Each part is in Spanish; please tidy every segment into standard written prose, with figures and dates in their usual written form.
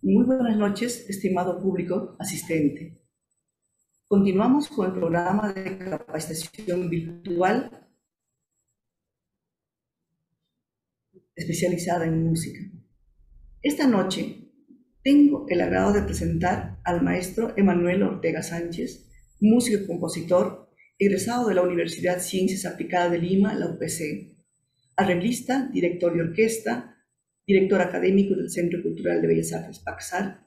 Muy buenas noches, estimado público asistente. Continuamos con el programa de capacitación virtual especializada en música. Esta noche tengo el agrado de presentar al maestro Emanuel Ortega Sánchez, músico y compositor, egresado de la Universidad Ciencias Aplicadas de Lima, la UPC, arreglista, director de orquesta, director académico del Centro Cultural de Bellas Artes Pacsar,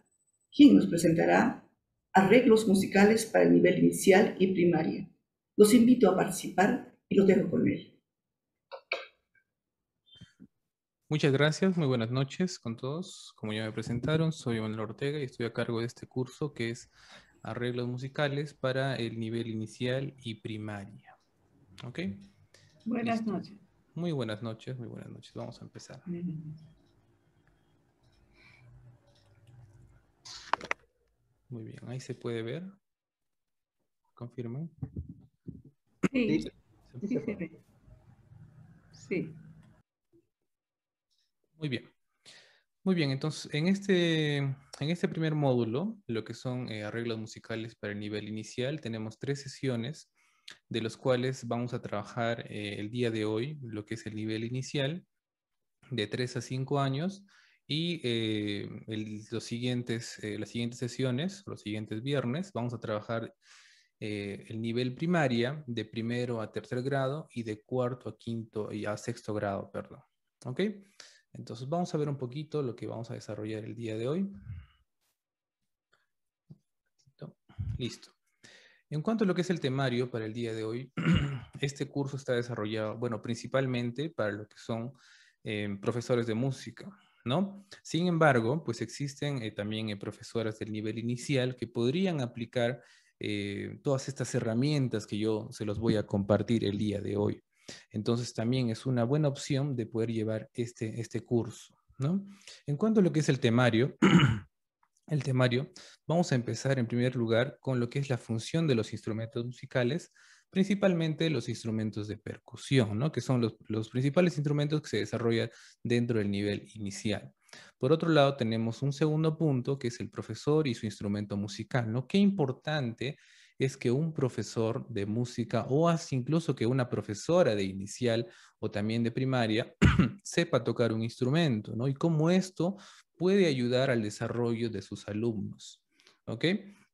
quien nos presentará arreglos musicales para el nivel inicial y primaria. Los invito a participar y los dejo con él. Muchas gracias, muy buenas noches con todos. Como ya me presentaron, soy Manuel Ortega y estoy a cargo de este curso que es arreglos musicales para el nivel inicial y primaria. ¿Ok? Buenas noches. Muy buenas noches, muy buenas noches. Vamos a empezar. Muy bien, ahí se puede ver. ¿Confirman? Sí, sí se ve. Sí. Muy bien. Muy bien, entonces en este primer módulo, lo que son arreglos musicales para el nivel inicial, tenemos 3 sesiones, de los cuales vamos a trabajar el día de hoy, lo que es el nivel inicial, de 3 a 5 años, y las siguientes sesiones, los siguientes viernes, vamos a trabajar el nivel primaria de primero a tercer grado y de cuarto a quinto y a sexto grado, perdón. ¿Ok? Entonces vamos a ver un poquito lo que vamos a desarrollar el día de hoy. Listo. En cuanto a lo que es el temario para el día de hoy, este curso está desarrollado, bueno, principalmente para lo que son profesores de música, ¿no? Sin embargo, pues existen también profesoras del nivel inicial que podrían aplicar todas estas herramientas que yo se los voy a compartir el día de hoy. Entonces también es una buena opción de poder llevar este curso, ¿no? En cuanto a lo que es el temario, vamos a empezar en primer lugar con lo que es la función de los instrumentos musicales, principalmente los instrumentos de percusión, ¿no? Que son los principales instrumentos que se desarrollan dentro del nivel inicial. Por otro lado, tenemos un segundo punto, que es el profesor y su instrumento musical, ¿no? Qué importante es que un profesor de música o hasta incluso que una profesora de inicial o también de primaria sepa tocar un instrumento, ¿no? Y cómo esto puede ayudar al desarrollo de sus alumnos. ¿Ok?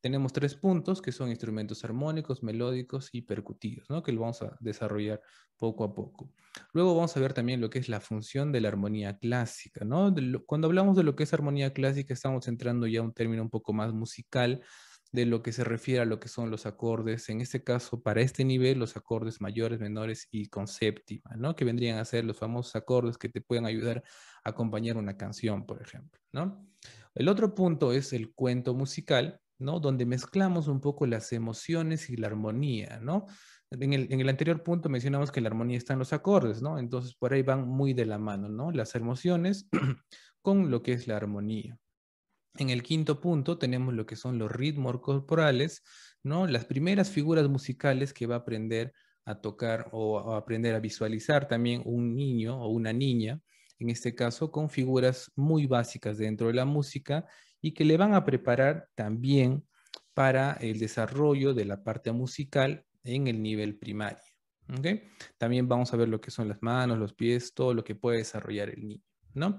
Tenemos 3 puntos que son instrumentos armónicos, melódicos y percutidos, ¿no? Que lo vamos a desarrollar poco a poco. Luego vamos a ver también lo que es la función de la armonía clásica, ¿no? Cuando hablamos de lo que es armonía clásica, estamos entrando ya a un término un poco más musical, de lo que se refiere a lo que son los acordes, en este caso, para este nivel, los acordes mayores, menores y con séptima, ¿no? Que vendrían a ser los famosos acordes que te pueden ayudar a acompañar una canción, por ejemplo, ¿no? El otro punto es el cuento musical, ¿no? Donde mezclamos un poco las emociones y la armonía, ¿no? En el anterior punto mencionamos que la armonía está en los acordes, ¿no? Entonces, por ahí van muy de la mano, ¿no? Las emociones con lo que es la armonía. En el quinto punto tenemos lo que son los ritmos corporales, ¿no? Las primeras figuras musicales que va a aprender a tocar o a aprender a visualizar también un niño o una niña, en este caso con figuras muy básicas dentro de la música y que le van a preparar también para el desarrollo de la parte musical en el nivel primario. ¿Ok? También vamos a ver lo que son las manos, los pies, todo lo que puede desarrollar el niño, ¿no?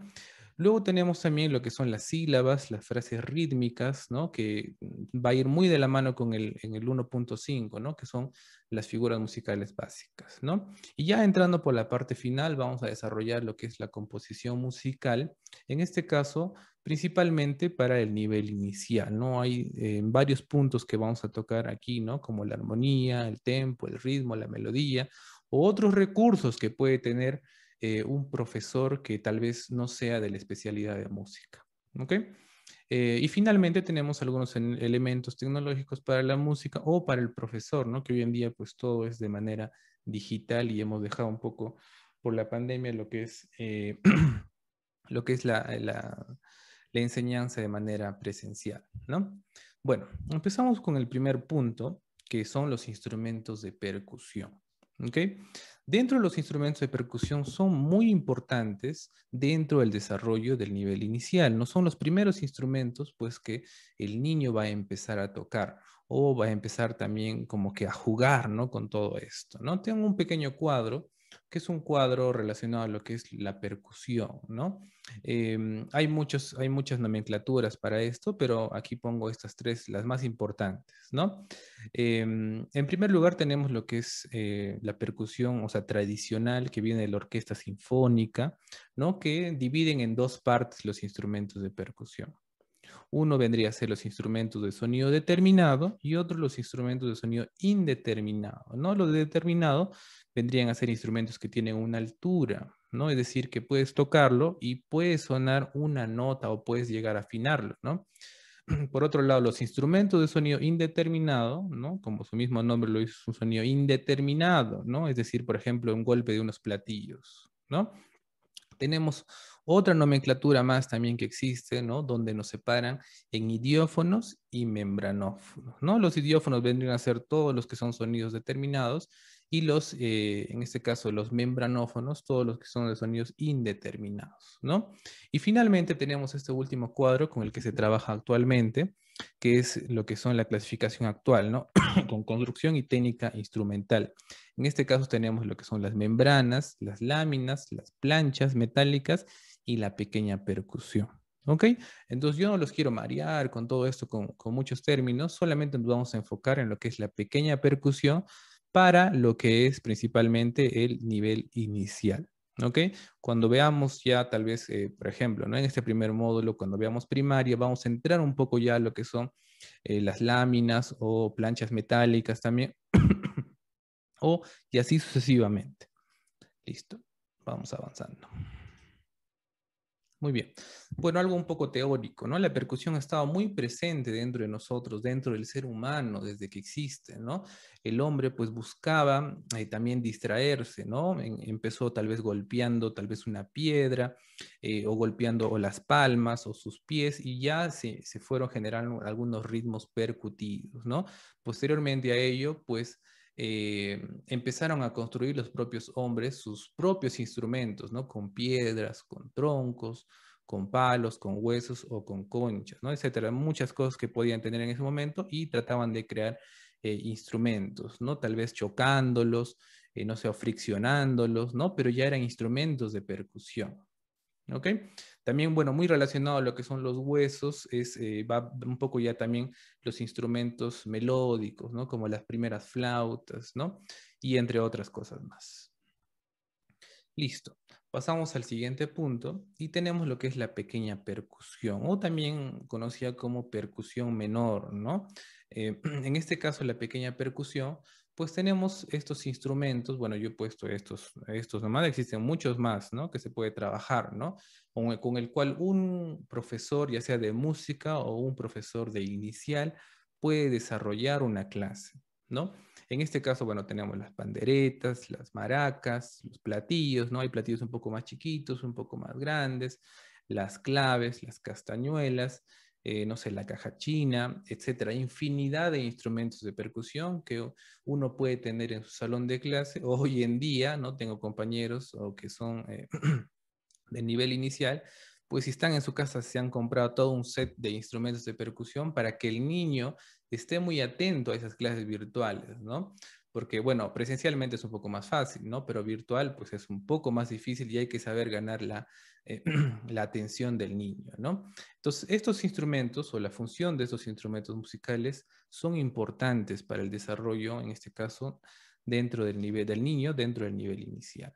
Luego tenemos también lo que son las sílabas, las frases rítmicas, ¿no? Que va a ir muy de la mano con en el 1.5, ¿no? Que son las figuras musicales básicas, ¿no? Y ya entrando por la parte final, vamos a desarrollar lo que es la composición musical, en este caso, principalmente para el nivel inicial, ¿no? Hay varios puntos que vamos a tocar aquí, ¿no? Como la armonía, el tempo, el ritmo, la melodía, o otros recursos que puede tener un profesor que tal vez no sea de la especialidad de música. ¿Ok? Y finalmente tenemos algunos elementos tecnológicos para la música o para el profesor, ¿no? Que hoy en día pues todo es de manera digital y hemos dejado un poco por la pandemia lo que es la enseñanza de manera presencial, ¿no? Bueno, empezamos con el primer punto, que son los instrumentos de percusión. ¿Ok? Dentro de los instrumentos de percusión son muy importantes dentro del desarrollo del nivel inicial. No son los primeros instrumentos, pues, que el niño va a empezar a tocar o va a empezar también como que a jugar, ¿no? Con todo esto, ¿no? Tengo un pequeño cuadro, que es un cuadro relacionado a lo que es la percusión, ¿no? Hay muchas nomenclaturas para esto, pero aquí pongo estas tres, las más importantes, ¿no? En primer lugar tenemos lo que es la percusión, o sea, tradicional, que viene de la orquesta sinfónica, ¿no? Que dividen en dos partes los instrumentos de percusión. Uno vendría a ser los instrumentos de sonido determinado y otro los instrumentos de sonido indeterminado, ¿no? Los de determinado vendrían a ser instrumentos que tienen una altura, ¿no? Es decir, que puedes tocarlo y puede sonar una nota o puedes llegar a afinarlo, ¿no? Por otro lado, los instrumentos de sonido indeterminado, ¿no? Como su mismo nombre lo dice, es un sonido indeterminado, ¿no? Es decir, por ejemplo, un golpe de unos platillos, ¿no? Tenemos otra nomenclatura más también que existe, ¿no? Donde nos separan en idiófonos y membranófonos, ¿no? Los idiófonos vendrían a ser todos los que son sonidos determinados y en este caso, los membranófonos, todos los que son de sonidos indeterminados, ¿no? Y finalmente tenemos este último cuadro con el que se trabaja actualmente, que es lo que son la clasificación actual, ¿no? Con construcción y técnica instrumental. En este caso tenemos lo que son las membranas, las láminas, las planchas metálicas y la pequeña percusión. ¿Ok? Entonces yo no los quiero marear con todo esto, con muchos términos, solamente nos vamos a enfocar en lo que es la pequeña percusión para lo que es principalmente el nivel inicial. ¿Ok? Cuando veamos ya tal vez, por ejemplo, ¿no? En este primer módulo, cuando veamos primaria, vamos a entrar un poco ya a lo que son las láminas o planchas metálicas también, y así sucesivamente. Listo, vamos avanzando. Muy bien. Bueno, algo un poco teórico, ¿no? La percusión ha estado muy presente dentro de nosotros, dentro del ser humano, desde que existe, ¿no? El hombre pues buscaba también distraerse, ¿no? Empezó tal vez golpeando tal vez una piedra o golpeando o las palmas o sus pies y ya se fueron generando algunos ritmos percutidos, ¿no? Posteriormente a ello, pues empezaron a construir los propios hombres sus propios instrumentos, ¿no? Con piedras, con troncos, con palos, con huesos o con conchas, ¿no? Etcétera. Muchas cosas que podían tener en ese momento y trataban de crear instrumentos, ¿no? Tal vez chocándolos, no sé, o friccionándolos, ¿no? Pero ya eran instrumentos de percusión. ¿Ok? También, bueno, muy relacionado a lo que son los huesos, va un poco ya también los instrumentos melódicos, ¿no? Como las primeras flautas, ¿no? Y entre otras cosas más. Listo. Pasamos al siguiente punto y tenemos lo que es la pequeña percusión o también conocida como percusión menor, ¿no? En este caso, la pequeña percusión, pues tenemos estos instrumentos, bueno, yo he puesto estos nomás, existen muchos más, ¿no? Que se puede trabajar, ¿no? Con el cual un profesor, ya sea de música o un profesor de inicial, puede desarrollar una clase, ¿no? En este caso, bueno, tenemos las panderetas, las maracas, los platillos, ¿no? Hay platillos un poco más chiquitos, un poco más grandes, las claves, las castañuelas, no sé, la caja china, etcétera. Infinidad de instrumentos de percusión que uno puede tener en su salón de clase. Hoy en día, ¿no? Tengo compañeros o que son de nivel inicial, pues si están en su casa se han comprado todo un set de instrumentos de percusión para que el niño esté muy atento a esas clases virtuales, ¿no? porque bueno, presencialmente es un poco más fácil, ¿no? Pero virtual pues es un poco más difícil y hay que saber ganar la atención del niño, ¿no? Entonces, estos instrumentos o la función de estos instrumentos musicales son importantes para el desarrollo, en este caso, dentro del nivel del niño, dentro del nivel inicial.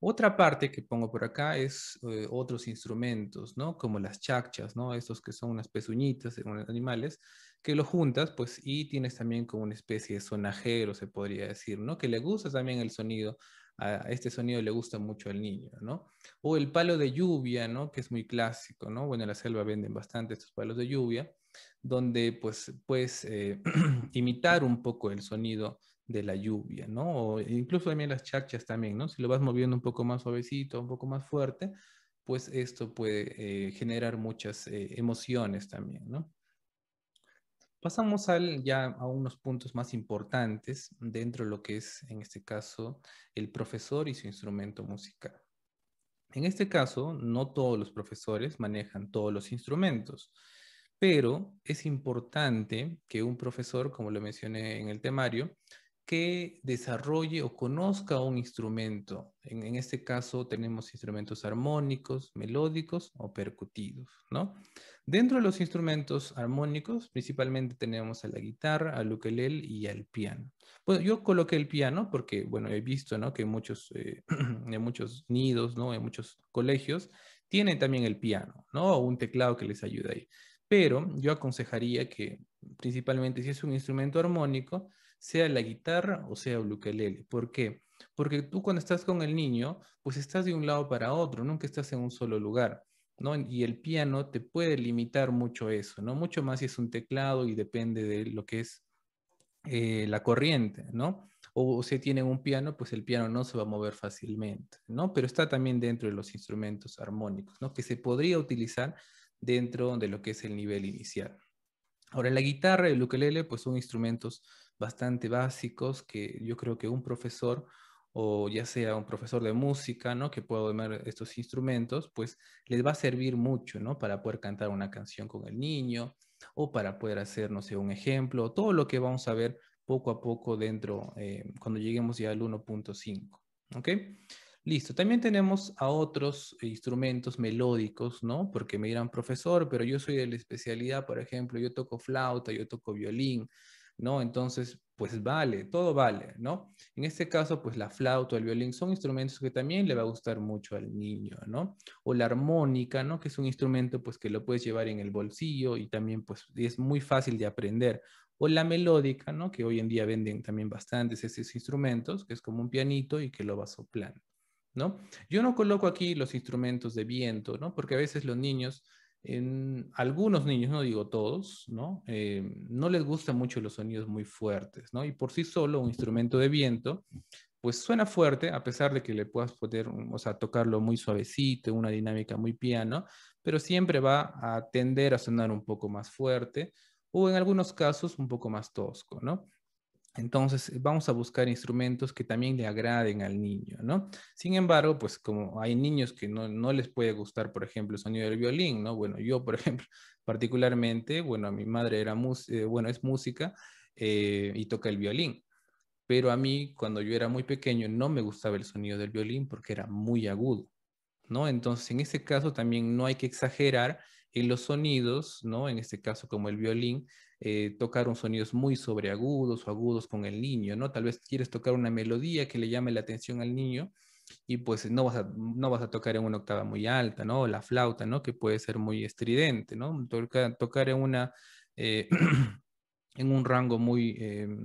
Otra parte que pongo por acá es otros instrumentos, ¿no? Como las chacchas, ¿no? Estos que son unas pezuñitas en unos animales, que lo juntas, pues, y tienes también como una especie de sonajero, se podría decir, ¿no? Que le gusta también el sonido, a este sonido le gusta mucho al niño, ¿no? O el palo de lluvia, ¿no? Que es muy clásico, ¿no? Bueno, en la selva venden bastante estos palos de lluvia, donde, pues, puedes imitar un poco el sonido de la lluvia, ¿no? O incluso también las chachas también, ¿no? Si lo vas moviendo un poco más suavecito, un poco más fuerte, pues esto puede generar muchas emociones también, ¿no? Pasamos ya a unos puntos más importantes dentro de lo que es, en este caso, el profesor y su instrumento musical. En este caso, no todos los profesores manejan todos los instrumentos, pero es importante que un profesor, como lo mencioné en el temario, que desarrolle o conozca un instrumento. En este caso tenemos instrumentos armónicos, melódicos o percutidos, ¿no? Dentro de los instrumentos armónicos, principalmente tenemos a la guitarra, al ukelele y al piano. Bueno, yo coloqué el piano porque, bueno, he visto, ¿no? Que en muchos nidos, ¿no? En muchos colegios tienen también el piano, ¿no? O un teclado que les ayude ahí. Pero yo aconsejaría que, principalmente si es un instrumento armónico, sea la guitarra o sea el ukelele. ¿Por qué? Porque tú cuando estás con el niño, pues estás de un lado para otro, nunca estás en un solo lugar, ¿no? Y el piano te puede limitar mucho eso, ¿no? Mucho más si es un teclado y depende de lo que es la corriente, ¿no? O si tienen un piano, pues el piano no se va a mover fácilmente, ¿no? Pero está también dentro de los instrumentos armónicos, ¿no? Que se podría utilizar dentro de lo que es el nivel inicial. Ahora, la guitarra y el ukelele, pues son instrumentos bastante básicos que yo creo que un profesor o ya sea un profesor de música, ¿no? Que pueda domar estos instrumentos, pues les va a servir mucho, ¿no? Para poder cantar una canción con el niño o para poder hacer, no sé, un ejemplo, todo lo que vamos a ver poco a poco dentro, cuando lleguemos ya al 1.5, ¿ok? Listo, también tenemos a otros instrumentos melódicos, ¿no? Porque me dirán, profesor, pero yo soy de la especialidad, por ejemplo, yo toco flauta, yo toco violín, ¿no? Entonces, pues vale, todo vale, ¿no? En este caso, pues la flauta o el violín son instrumentos que también le va a gustar mucho al niño, ¿no? O la armónica, ¿no? Que es un instrumento, pues que lo puedes llevar en el bolsillo y también, pues, es muy fácil de aprender. O la melódica, ¿no? Que hoy en día venden también bastantes estos instrumentos, que es como un pianito y que lo va soplando, ¿no? Yo no coloco aquí los instrumentos de viento, ¿no? Porque a veces los niños, algunos niños, no digo todos, ¿no? No les gustan mucho los sonidos muy fuertes, ¿no? Y por sí solo un instrumento de viento, pues suena fuerte, a pesar de que le puedas poner, o sea, tocarlo muy suavecito, una dinámica muy piano, pero siempre va a tender a sonar un poco más fuerte o en algunos casos un poco más tosco, ¿no? Entonces, vamos a buscar instrumentos que también le agraden al niño, ¿no? Sin embargo, pues como hay niños que no les puede gustar, por ejemplo, el sonido del violín, ¿no? Bueno, yo, por ejemplo, particularmente, bueno, mi madre bueno, es música y toca el violín, pero a mí, cuando yo era muy pequeño, no me gustaba el sonido del violín porque era muy agudo, ¿no? Entonces, en ese caso también no hay que exagerar en los sonidos, ¿no? En este caso, como el violín, tocar un sonidos muy sobreagudos o agudos con el niño, ¿no? Tal vez quieres tocar una melodía que le llame la atención al niño y pues no vas a tocar en una octava muy alta, ¿no? O la flauta, ¿no? Que puede ser muy estridente, ¿no? Tocar en una... en un rango muy,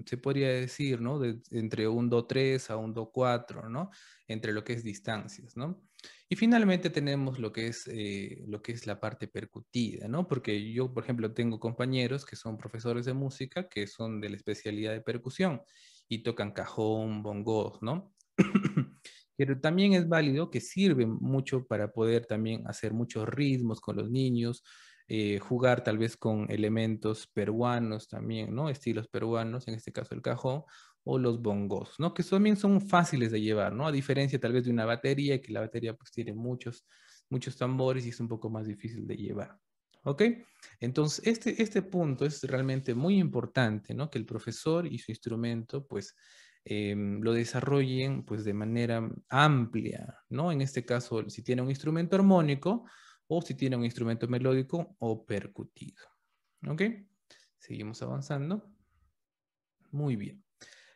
se podría decir, ¿no? Entre un Do3 a un Do4, ¿no? Entre lo que es distancias, ¿no? Y finalmente tenemos lo que es la parte percutida, ¿no? Porque yo, por ejemplo, tengo compañeros que son profesores de música que son de la especialidad de percusión y tocan cajón, bongos, ¿no? Pero también es válido que sirve mucho para poder también hacer muchos ritmos con los niños, jugar tal vez con elementos peruanos también, ¿no? Estilos peruanos, en este caso el cajón, o los bongos, ¿no? Que también son fáciles de llevar, ¿no? A diferencia tal vez de una batería, que la batería pues tiene muchos tambores y es un poco más difícil de llevar, ¿Ok? Entonces, este punto es realmente muy importante, ¿no? Que el profesor y su instrumento, pues, lo desarrollen, pues, de manera amplia, ¿no? En este caso, si tiene un instrumento armónico o si tiene un instrumento melódico o percutido. ¿Ok? Seguimos avanzando. Muy bien.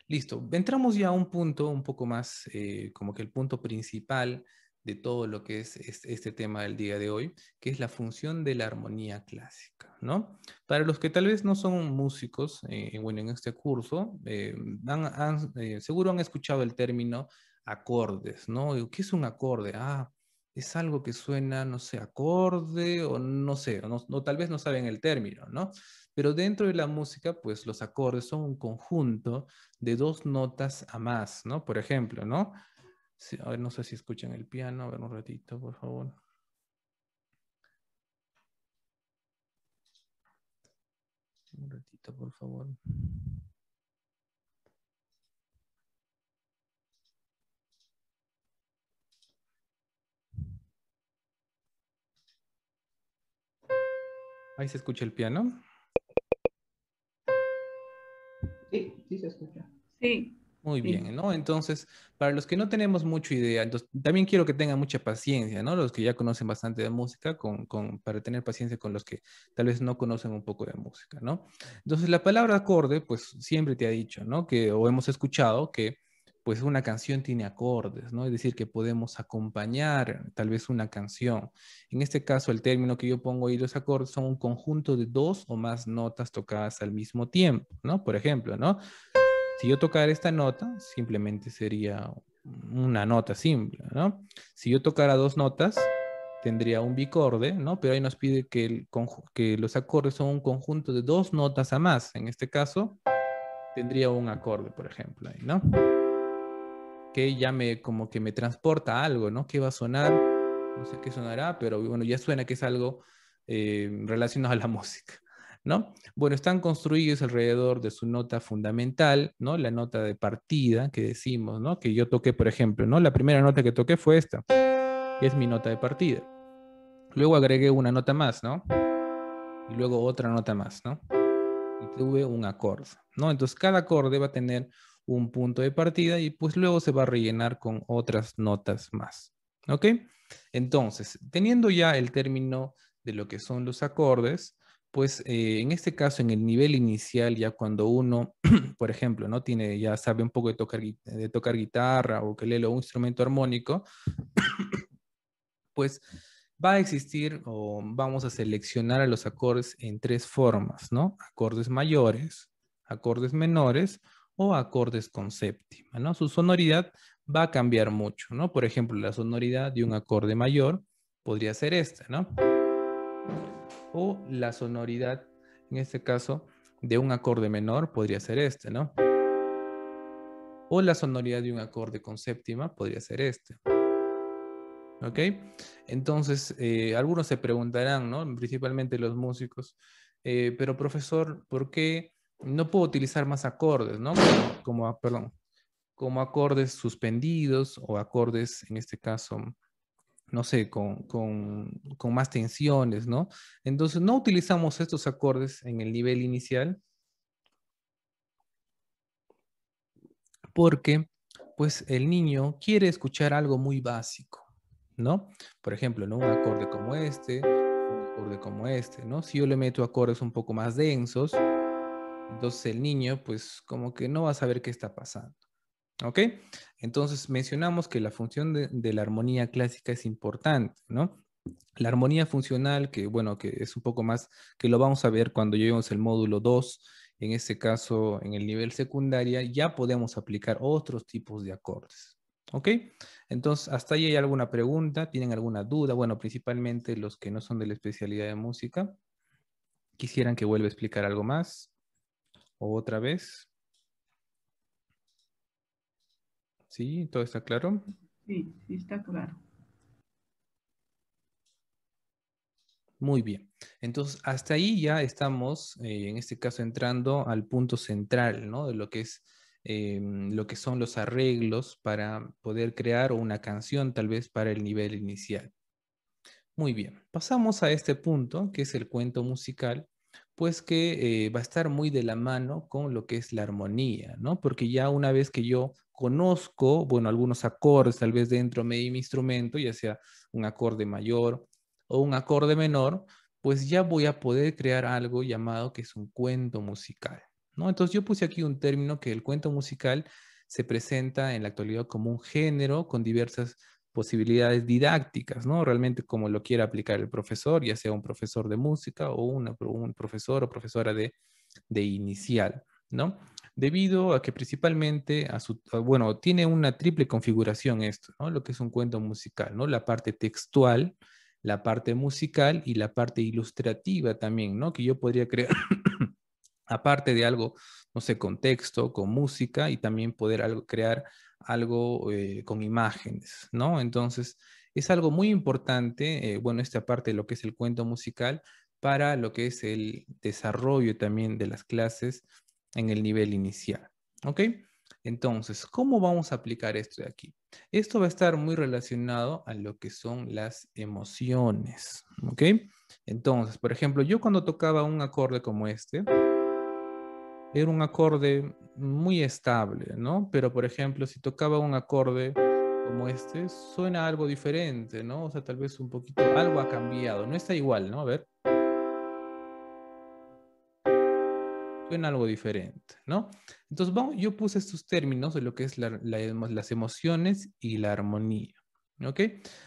Listo. Entramos ya a un punto un poco más, como que el punto principal de todo lo que es este tema del día de hoy, que es la función de la armonía clásica, ¿no? Para los que tal vez no son músicos, bueno, en este curso, seguro han escuchado el término acordes, ¿no? ¿Qué es un acorde? Ah, es algo que suena, no sé, acorde o no sé, o tal vez no saben el término, ¿no? Pero dentro de la música, pues los acordes son un conjunto de dos notas a más, ¿no? Por ejemplo, ¿no? A ver, no sé si escuchan el piano, a ver un ratito, por favor. Un ratito, por favor. Ahí se escucha el piano. Sí, sí se escucha. Sí. Muy Sí. bien, ¿no? Entonces, para los que no tenemos mucha idea, entonces, también quiero que tengan mucha paciencia, ¿no? Los que ya conocen bastante de música, para tener paciencia con los que tal vez no conocen un poco de música, ¿no? Entonces, la palabra acorde, pues siempre te ha dicho, ¿no? O hemos escuchado que, pues una canción tiene acordes, ¿no? Es decir, que podemos acompañar tal vez una canción. En este caso, el término que yo pongo ahí, los acordes, son un conjunto de dos o más notas tocadas al mismo tiempo, ¿no? Por ejemplo, ¿no? Si yo tocara esta nota, simplemente sería una nota simple, ¿no? Si yo tocara dos notas, tendría un bicorde, ¿no? Pero ahí nos pide que los acordes son un conjunto de dos notas a más. En este caso, tendría un acorde, por ejemplo, ahí, ¿no? Que ya como que me transporta a algo, ¿no? ¿Qué va a sonar? No sé qué sonará, pero bueno, ya suena que es algo relacionado a la música, ¿no? Bueno, están construidos alrededor de su nota fundamental, ¿no? La nota de partida que decimos, ¿no? Que yo toqué, por ejemplo, ¿no? La primera nota que toqué fue esta, que es mi nota de partida. Luego agregué una nota más, ¿no? Y luego otra nota más, ¿no? Y tuve un acorde, ¿no? Entonces cada acorde va a tener un punto de partida y pues luego se va a rellenar con otras notas más, ¿ok? Entonces, teniendo ya el término de lo que son los acordes, pues en este caso, en el nivel inicial, ya cuando uno, por ejemplo, no tiene, ya sabe un poco de tocar guitarra o ukelele o un instrumento armónico, pues va a existir o vamos a seleccionar a los acordes en tres formas, ¿no? Acordes mayores, acordes menores o acordes con séptima, ¿no? Su sonoridad va a cambiar mucho, ¿no? Por ejemplo, la sonoridad de un acorde mayor podría ser esta, ¿no? O la sonoridad, en este caso, de un acorde menor podría ser este, ¿no? O la sonoridad de un acorde con séptima podría ser este. ¿Ok? Entonces, algunos se preguntarán, ¿no? Principalmente los músicos, pero profesor, ¿por qué no puedo utilizar más acordes, ¿no? Perdón, como acordes suspendidos o acordes, en este caso, no sé, con más tensiones, ¿no? Entonces, no utilizamos estos acordes en el nivel inicial porque, pues, el niño quiere escuchar algo muy básico, ¿no? Por ejemplo, ¿no? Un acorde como este, un acorde como este, ¿no? Si yo le meto acordes un poco más densos, entonces el niño, pues, como que no va a saber qué está pasando, ¿ok? Entonces mencionamos que la función de la armonía clásica es importante, ¿no? La armonía funcional, que bueno, que es un poco más, que lo vamos a ver cuando lleguemos el módulo 2, en este caso en el nivel secundaria, ya podemos aplicar otros tipos de acordes. ¿Ok? Entonces, ¿hasta ahí hay alguna pregunta? ¿Tienen alguna duda? Bueno, principalmente los que no son de la especialidad de música. ¿Quisieran que vuelva a explicar algo más? ¿O otra vez? ¿Sí? ¿Todo está claro? Sí, sí, está claro. Muy bien. Entonces, hasta ahí ya estamos, en este caso, entrando al punto central, ¿no? De lo que es, lo que son los arreglos para poder crear una canción, tal vez para el nivel inicial. Muy bien, pasamos a este punto, que es el cuento musical, pues que va a estar muy de la mano con lo que es la armonía, ¿no? Porque ya una vez que yo conozco, bueno, algunos acordes tal vez dentro de mi instrumento, ya sea un acorde mayor o un acorde menor, pues ya voy a poder crear algo llamado que es un cuento musical, ¿no? Entonces yo puse aquí un término que el cuento musical se presenta en la actualidad como un género con diversas posibilidades didácticas, ¿no? Realmente como lo quiera aplicar el profesor, ya sea un profesor de música o un profesor o profesora de inicial, ¿no? Debido a que principalmente, bueno, tiene una triple configuración esto, ¿no? Lo que es un cuento musical, ¿no? La parte textual, la parte musical y la parte ilustrativa también, ¿no? Que yo podría crear aparte de algo, no sé, con texto, con música y también poder crear algo con imágenes, ¿no? Entonces, es algo muy importante, bueno, esta parte de lo que es el cuento musical para lo que es el desarrollo también de las clases en el nivel inicial, ¿ok? Entonces, ¿cómo vamos a aplicar esto de aquí? Esto va a estar muy relacionado a lo que son las emociones, ¿ok? Entonces, por ejemplo, yo cuando tocaba un acorde como este, era un acorde muy estable, ¿no? Pero, por ejemplo, si tocaba un acorde como este, suena algo diferente, ¿no? O sea, tal vez un poquito, algo ha cambiado, no está igual, ¿no? A ver, suena algo diferente, ¿no? Entonces, vamos, yo puse estos términos de lo que es las emociones y la armonía, ¿ok?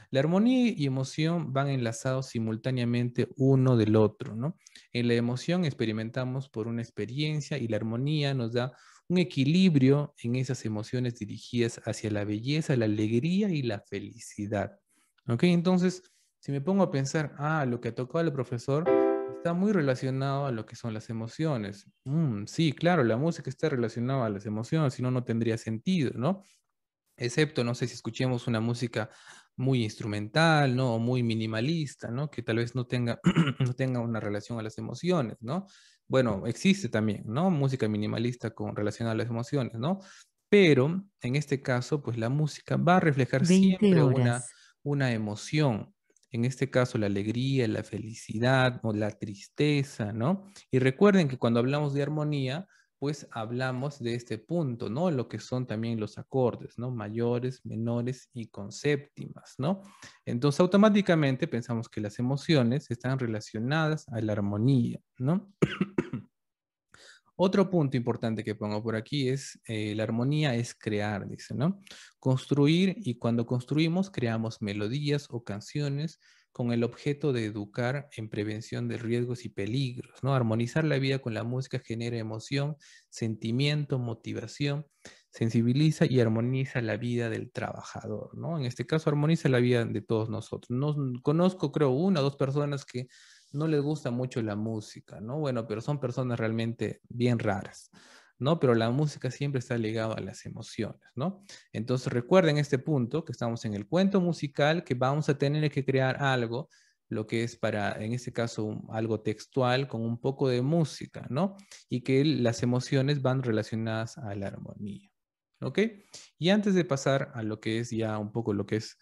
La armonía y emoción van enlazados simultáneamente uno del otro, ¿no? En la emoción experimentamos por una experiencia y la armonía nos da un equilibrio en esas emociones dirigidas hacia la belleza, la alegría y la felicidad, ¿ok? Entonces, si me pongo a pensar, lo que ha tocado el profesor está muy relacionado a lo que son las emociones. Sí, claro, la música está relacionada a las emociones, si no, no tendría sentido, ¿no? Excepto, no sé si escuchemos una música muy instrumental, ¿no? O muy minimalista, ¿no? Que tal vez no tenga, no tenga una relación a las emociones, ¿no? Bueno, existe también, ¿no? Música minimalista con relación a las emociones, ¿no? Pero en este caso, pues la música va a reflejar 20 siempre horas. una emoción. En este caso, la alegría, la felicidad o la tristeza, ¿no? Y recuerden que cuando hablamos de armonía, pues hablamos de este punto, ¿no? Lo que son también los acordes, ¿no? Mayores, menores y con séptimas, ¿no? Entonces automáticamente pensamos que las emociones están relacionadas a la armonía, ¿no? Otro punto importante que pongo por aquí es la armonía es crear, dice, ¿no? Construir y cuando construimos creamos melodías o canciones con el objeto de educar en prevención de riesgos y peligros, ¿no? Armonizar la vida con la música genera emoción, sentimiento, motivación, sensibiliza y armoniza la vida del trabajador, ¿no? En este caso, armoniza la vida de todos nosotros. No conozco, creo, una o dos personas que no les gusta mucho la música, ¿no? Bueno, pero son personas realmente bien raras, ¿no? Pero la música siempre está ligada a las emociones, ¿no? Entonces recuerden este punto, que estamos en el cuento musical, que vamos a tener que crear algo, lo que es para, en este caso, algo textual con un poco de música, ¿no? Y que las emociones van relacionadas a la armonía, ¿ok? Y antes de pasar a lo que es ya un poco lo que es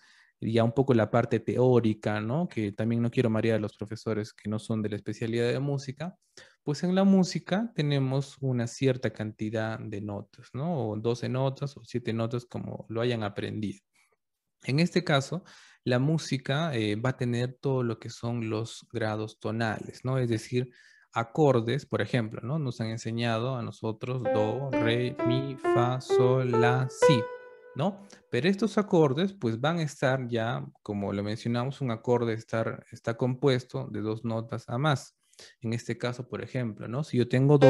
ya un poco la parte teórica, ¿no? Que también no quiero marear a los profesores que no son de la especialidad de música, pues en la música tenemos una cierta cantidad de notas, ¿no? O 12 notas o 7 notas como lo hayan aprendido. En este caso, la música va a tener todo lo que son los grados tonales, ¿no? Es decir, acordes, por ejemplo, ¿no? Nos han enseñado a nosotros do, re, mi, fa, sol, la, si, ¿no? Pero estos acordes, pues van a estar ya, como lo mencionamos, un acorde está compuesto de dos notas a más. En este caso, por ejemplo, ¿no? Si yo tengo do,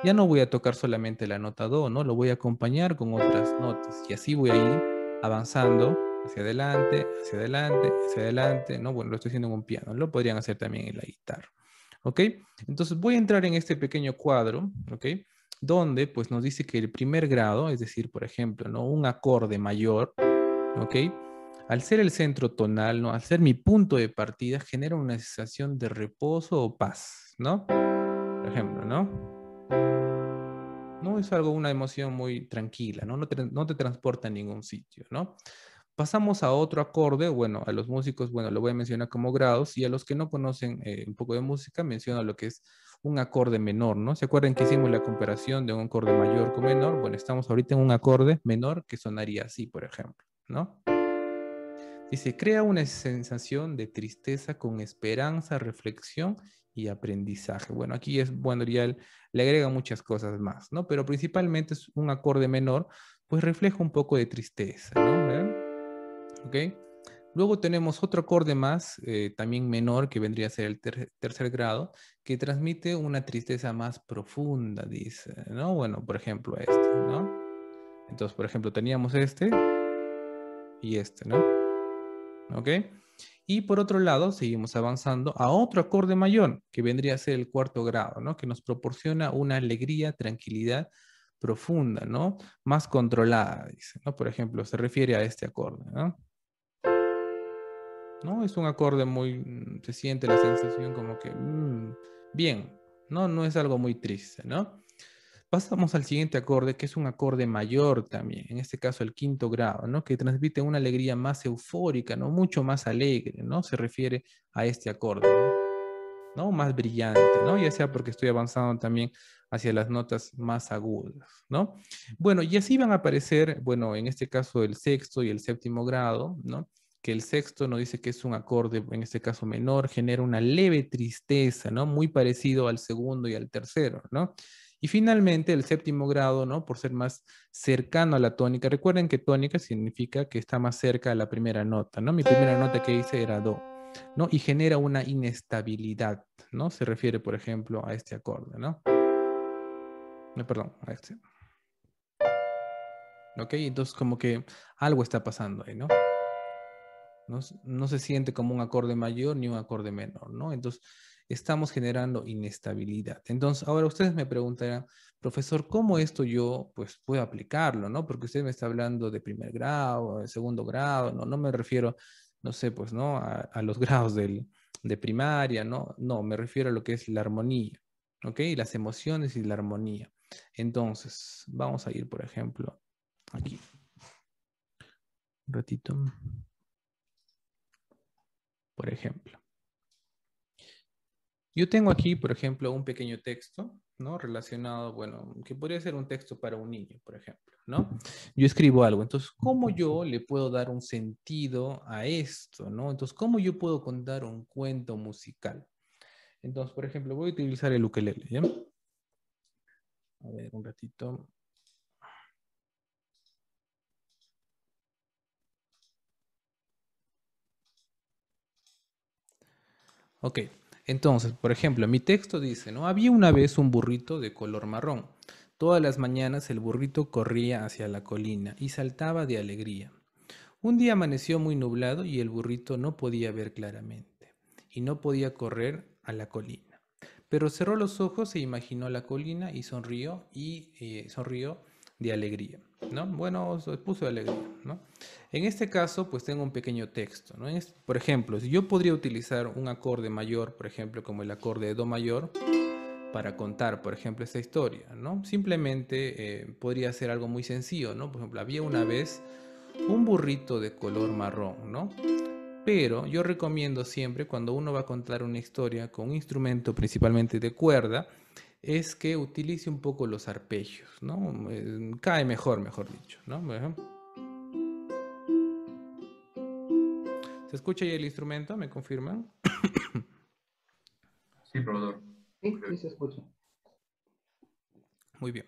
ya no voy a tocar solamente la nota do, ¿no? Lo voy a acompañar con otras notas y así voy a ir avanzando hacia adelante, hacia adelante, hacia adelante, ¿no? Bueno, lo estoy haciendo en un piano, lo podrían hacer también en la guitarra, ¿ok? Entonces voy a entrar en este pequeño cuadro, ¿ok? Donde pues nos dice que el primer grado, es decir, por ejemplo, ¿no? Un acorde mayor, ¿ok? Al ser el centro tonal, ¿no? Al ser mi punto de partida, genera una sensación de reposo o paz, ¿no? Por ejemplo, ¿no? No es algo, una emoción muy tranquila, ¿no? No te transporta a ningún sitio, ¿no? Pasamos a otro acorde, bueno, a los músicos, bueno, lo voy a mencionar como grados, y a los que no conocen un poco de música, menciono lo que es un acorde menor, ¿no? ¿Se acuerdan que hicimos la comparación de un acorde mayor con menor? Bueno, estamos ahorita en un acorde menor que sonaría así, por ejemplo, ¿no? Dice, crea una sensación de tristeza con esperanza, reflexión y aprendizaje. Bueno, aquí es, bueno, ya le agrega muchas cosas más, ¿no? Pero principalmente es un acorde menor, pues refleja un poco de tristeza, ¿no? ¿Ven? ¿Ok? Luego tenemos otro acorde más, también menor, que vendría a ser el tercer grado, que transmite una tristeza más profunda, dice, ¿no? Bueno, por ejemplo, este, ¿no? Entonces, por ejemplo, teníamos este y este, ¿no? ¿Ok? Y por otro lado, seguimos avanzando a otro acorde mayor, que vendría a ser el cuarto grado, ¿no? Que nos proporciona una alegría, tranquilidad profunda, ¿no? Más controlada, dice, ¿no? Por ejemplo, se refiere a este acorde, ¿no? ¿No? Es un acorde muy, se siente la sensación como que, bien, ¿no? No es algo muy triste, ¿no? Pasamos al siguiente acorde, que es un acorde mayor también, en este caso el quinto grado, ¿no? Que transmite una alegría más eufórica, ¿no? Mucho más alegre, ¿no? Se refiere a este acorde, ¿no? Más brillante, ¿no? Ya sea porque estoy avanzando también hacia las notas más agudas, ¿no? Bueno, y así van a aparecer, bueno, en este caso el sexto y el séptimo grado, ¿no? Que el sexto nos dice que es un acorde, en este caso menor, genera una leve tristeza, ¿no? Muy parecido al segundo y al tercero, ¿no? Y finalmente el séptimo grado, ¿no? Por ser más cercano a la tónica. Recuerden que tónica significa que está más cerca a la primera nota, ¿no? Mi primera nota que hice era do, ¿no? Y genera una inestabilidad, ¿no? Se refiere, por ejemplo, a este acorde, ¿no? Perdón, a este. ¿Ok? Entonces como que algo está pasando ahí, ¿no? No se siente como un acorde mayor ni un acorde menor, ¿no? Entonces, estamos generando inestabilidad. Entonces, ahora ustedes me preguntarán, profesor, ¿cómo esto yo, pues, puedo aplicarlo, ¿no? Porque usted me está hablando de primer grado, de segundo grado, ¿no? No me refiero, no sé, pues, ¿no? A los grados de primaria, ¿no? No, me refiero a lo que es la armonía, ¿ok? Las emociones y la armonía. Entonces, vamos a ir, por ejemplo, aquí. Un ratito. Por ejemplo. Yo tengo aquí, por ejemplo, un pequeño texto, ¿no? Relacionado, bueno, que podría ser un texto para un niño, por ejemplo, ¿no? Yo escribo algo, entonces, ¿cómo yo le puedo dar un sentido a esto, ¿no? Entonces, ¿cómo yo puedo contar un cuento musical? Entonces, por ejemplo, voy a utilizar el ukelele, ¿ya? A ver, un ratito. Ok, entonces, por ejemplo, mi texto dice, ¿no? Había una vez un burrito de color marrón. Todas las mañanas el burrito corría hacia la colina y saltaba de alegría. Un día amaneció muy nublado y el burrito no podía ver claramente y no podía correr a la colina. Pero cerró los ojos e imaginó la colina y sonrió de alegría, ¿no? Bueno, se puso de alegría, ¿no? En este caso, pues tengo un pequeño texto, ¿no? Por ejemplo, si yo podría utilizar un acorde mayor, por ejemplo, como el acorde de do mayor, para contar, por ejemplo, esta historia, ¿no? Simplemente podría ser algo muy sencillo, ¿no? Por ejemplo, había una vez un burrito de color marrón, ¿no? Pero yo recomiendo siempre, cuando uno va a contar una historia con un instrumento principalmente de cuerda, es que utilice un poco los arpegios, ¿no? Cae mejor, mejor dicho, ¿no? ¿Se escucha ahí el instrumento? ¿Me confirman? Sí, profesor. Sí, sí se escucha. Muy bien.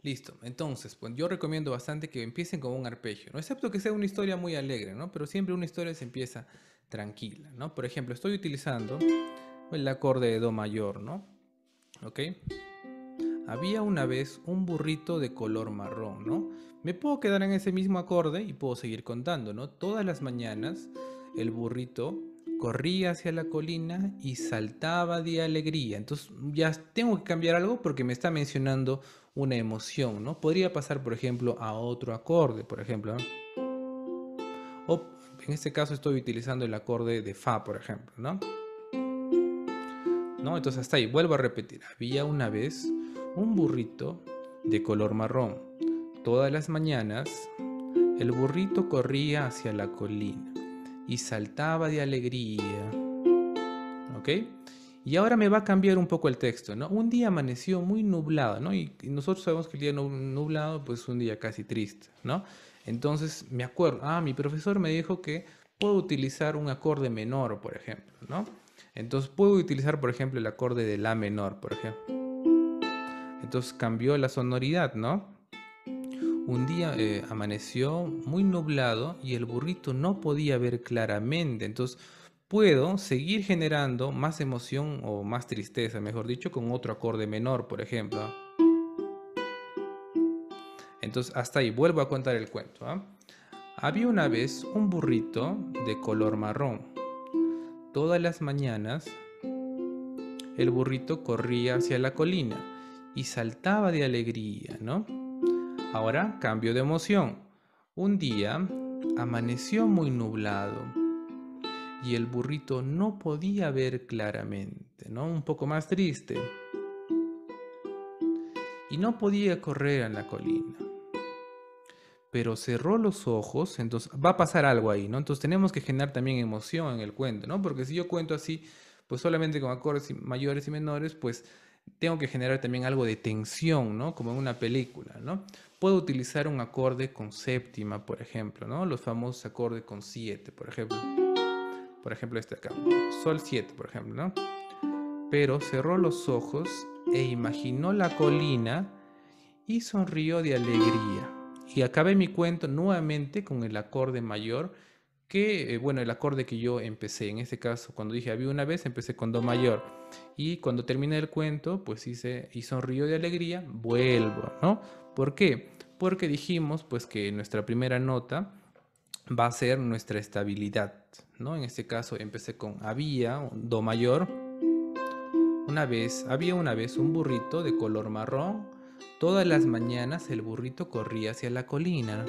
Listo. Entonces, pues yo recomiendo bastante que empiecen con un arpegio, ¿no? Excepto que sea una historia muy alegre, ¿no? Pero siempre una historia se empieza tranquila, ¿no? Por ejemplo, estoy utilizando el acorde de do mayor, ¿no? ¿Ok? Había una vez un burrito de color marrón, ¿no? Me puedo quedar en ese mismo acorde y puedo seguir contando, ¿no? Todas las mañanas el burrito corría hacia la colina y saltaba de alegría. Entonces ya tengo que cambiar algo porque me está mencionando una emoción, ¿no? Podría pasar, por ejemplo, a otro acorde, por ejemplo, ¿no? O en este caso estoy utilizando el acorde de fa, por ejemplo, ¿no? ¿No? Entonces hasta ahí, vuelvo a repetir. Había una vez un burrito de color marrón. Todas las mañanas El burrito corría hacia la colina y saltaba de alegría. ¿Ok? Y ahora me va a cambiar un poco el texto, ¿no? Un día amaneció muy nublado, ¿no? Y nosotros sabemos que el día nublado, pues es un día casi triste, ¿no? Entonces me acuerdo, mi profesor me dijo que puedo utilizar un acorde menor, por ejemplo, ¿no? Entonces puedo utilizar, por ejemplo, el acorde de la menor, por ejemplo. Entonces cambió la sonoridad, ¿no? Un día amaneció muy nublado y el burrito no podía ver claramente. Entonces puedo seguir generando más emoción o más tristeza, mejor dicho, con otro acorde menor, por ejemplo. Entonces hasta ahí, vuelvo a contar el cuento. Había una vez un burrito de color marrón. Todas las mañanas el burrito corría hacia la colina y saltaba de alegría, ¿no? Ahora cambio de emoción. Un día amaneció muy nublado y el burrito no podía ver claramente, ¿no? Un poco más triste. Y no podía correr a la colina. Pero cerró los ojos, entonces va a pasar algo ahí, ¿no? Entonces tenemos que generar también emoción en el cuento, ¿no? Porque si yo cuento así, pues solamente con acordes mayores y menores, pues tengo que generar también algo de tensión, ¿no? Como en una película, ¿no? Puedo utilizar un acorde con séptima, por ejemplo, ¿no? Los famosos acordes con 7, por ejemplo. Por ejemplo, este acá. Sol 7, por ejemplo, ¿no? Pero cerró los ojos e imaginó la colina y sonrió de alegría. Y acabé mi cuento nuevamente con el acorde mayor que, bueno, el acorde que yo empecé. En este caso, cuando dije había una vez, empecé con do mayor. Y cuando terminé el cuento, pues hice y sonrió de alegría, vuelvo, ¿no? ¿Por qué? Porque dijimos, pues, que nuestra primera nota va a ser nuestra estabilidad, ¿no? En este caso empecé con había, un do mayor. Había una vez un burrito de color marrón. Todas las mañanas el burrito corría hacia la colina,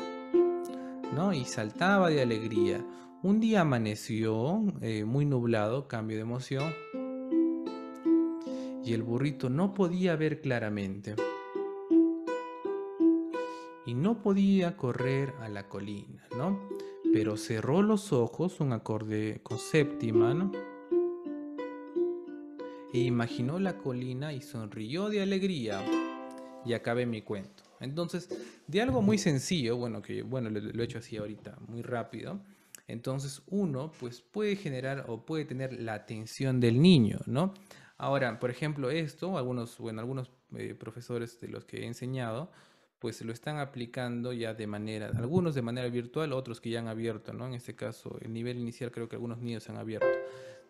¿no? Y saltaba de alegría. Un día amaneció muy nublado, cambio de emoción, y el burrito no podía ver claramente. Y no podía correr a la colina, ¿no? Pero cerró los ojos, un acorde con séptima, ¿no? E imaginó la colina y sonrió de alegría. Y acabé mi cuento. Entonces, de algo muy sencillo, bueno, lo he hecho así ahorita, muy rápido. Entonces, uno, pues, puede generar o puede tener la atención del niño, ¿no? Ahora, por ejemplo, algunos profesores de los que he enseñado, pues lo están aplicando ya algunos de manera virtual, otros que ya han abierto, ¿no? En este caso, el nivel inicial creo que algunos niños han abierto.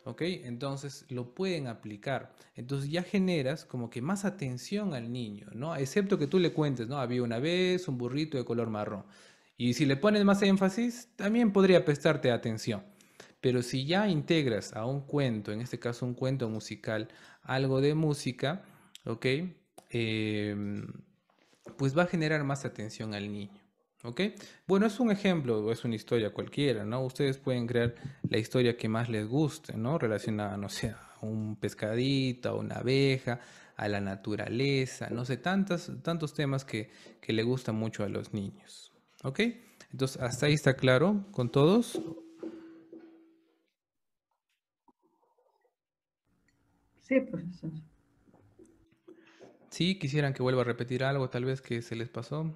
¿Ok? Entonces lo pueden aplicar. Entonces ya generas como que más atención al niño, ¿no? Excepto que tú le cuentes, ¿no? Había una vez un burrito de color marrón. Y si le pones más énfasis, también podría prestarte atención. Pero si ya integras a un cuento, en este caso un cuento musical, algo de música, ¿ok? Pues va a generar más atención al niño. ¿Ok? Bueno, es un ejemplo o es una historia cualquiera, ¿no? Ustedes pueden crear la historia que más les guste, ¿no? Relacionada, no sé, a un pescadito, a una abeja, a la naturaleza, no sé, tantos temas que le gustan mucho a los niños. ¿Ok? Entonces, hasta ahí está claro con todos. Sí, profesor. Sí, quisieran que vuelva a repetir algo, tal vez que se les pasó.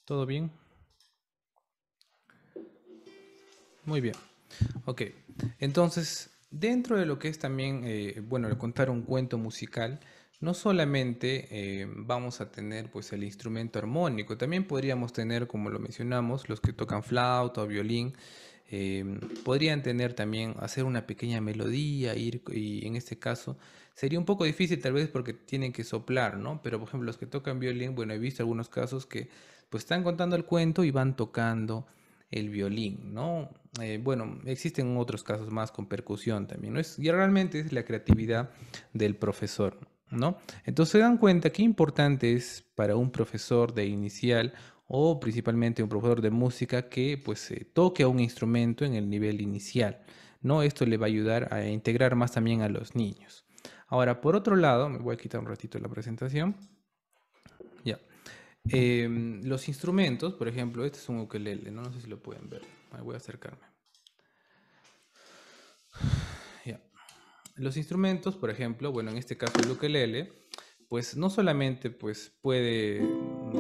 ¿Todo bien? Muy bien. Ok, entonces, dentro de lo que es también, bueno, el contar un cuento musical, no solamente vamos a tener pues el instrumento armónico, también podríamos tener, como lo mencionamos, los que tocan flauta o violín, podrían tener también, hacer una pequeña melodía, y en este caso sería un poco difícil tal vez porque tienen que soplar, ¿no? Pero por ejemplo, los que tocan violín, bueno, he visto algunos casos que pues están contando el cuento y van tocando el violín, ¿no? Bueno, existen otros casos más con percusión también, ¿no? Y realmente es la creatividad del profesor, ¿no? Entonces se dan cuenta qué importante es para un profesor de inicial o principalmente un profesor de música que pues toque un instrumento en el nivel inicial, ¿no? Esto le va a ayudar a integrar más también a los niños. Ahora, por otro lado, me voy a quitar un ratito la presentación. Ya. Los instrumentos, por ejemplo, este es un ukelele, ¿no? No sé si lo pueden ver. Ahí voy a acercarme. Ya. Los instrumentos, por ejemplo, bueno, en este caso el ukelele, pues no solamente pues, puede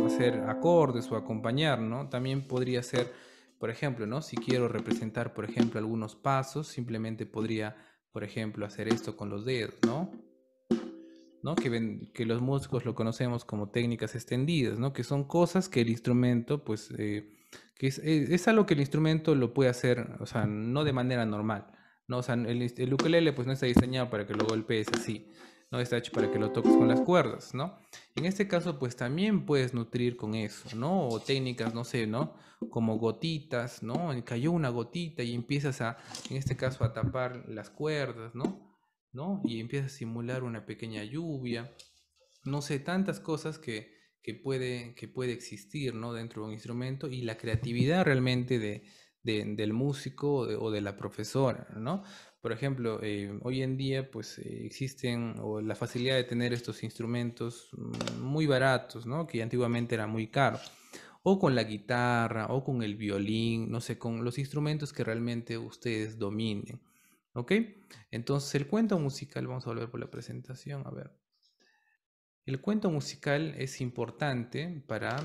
hacer acordes o acompañar, ¿no? También podría ser, por ejemplo, ¿no? Si quiero representar, por ejemplo, algunos pasos, simplemente podría, por ejemplo, hacer esto con los dedos, ¿no? ¿No? Que los músicos lo conocemos como técnicas extendidas, ¿no? Que son cosas que el instrumento, pues, que es algo que el instrumento lo puede hacer, o sea, no de manera normal, ¿no? O sea, el ukelele, pues, no está diseñado para que lo golpees así, no está hecho para que lo toques con las cuerdas, ¿no? En este caso, pues, también puedes nutrir con eso, ¿no? O técnicas, no sé, ¿no? Como gotitas, ¿no? Cayó una gotita y empiezas a, en este caso, a tapar las cuerdas, ¿no? ¿No? Y empieza a simular una pequeña lluvia, no sé, tantas cosas que puede existir, ¿no? Dentro de un instrumento y la creatividad realmente del músico o de la profesora, ¿no? Por ejemplo, hoy en día pues existen o la facilidad de tener estos instrumentos muy baratos, ¿no? Que antiguamente era muy caro. O con la guitarra, o con el violín, no sé, con los instrumentos que realmente ustedes dominen. ¿Ok? Entonces el cuento musical, vamos a volver por la presentación, a ver. El cuento musical es importante para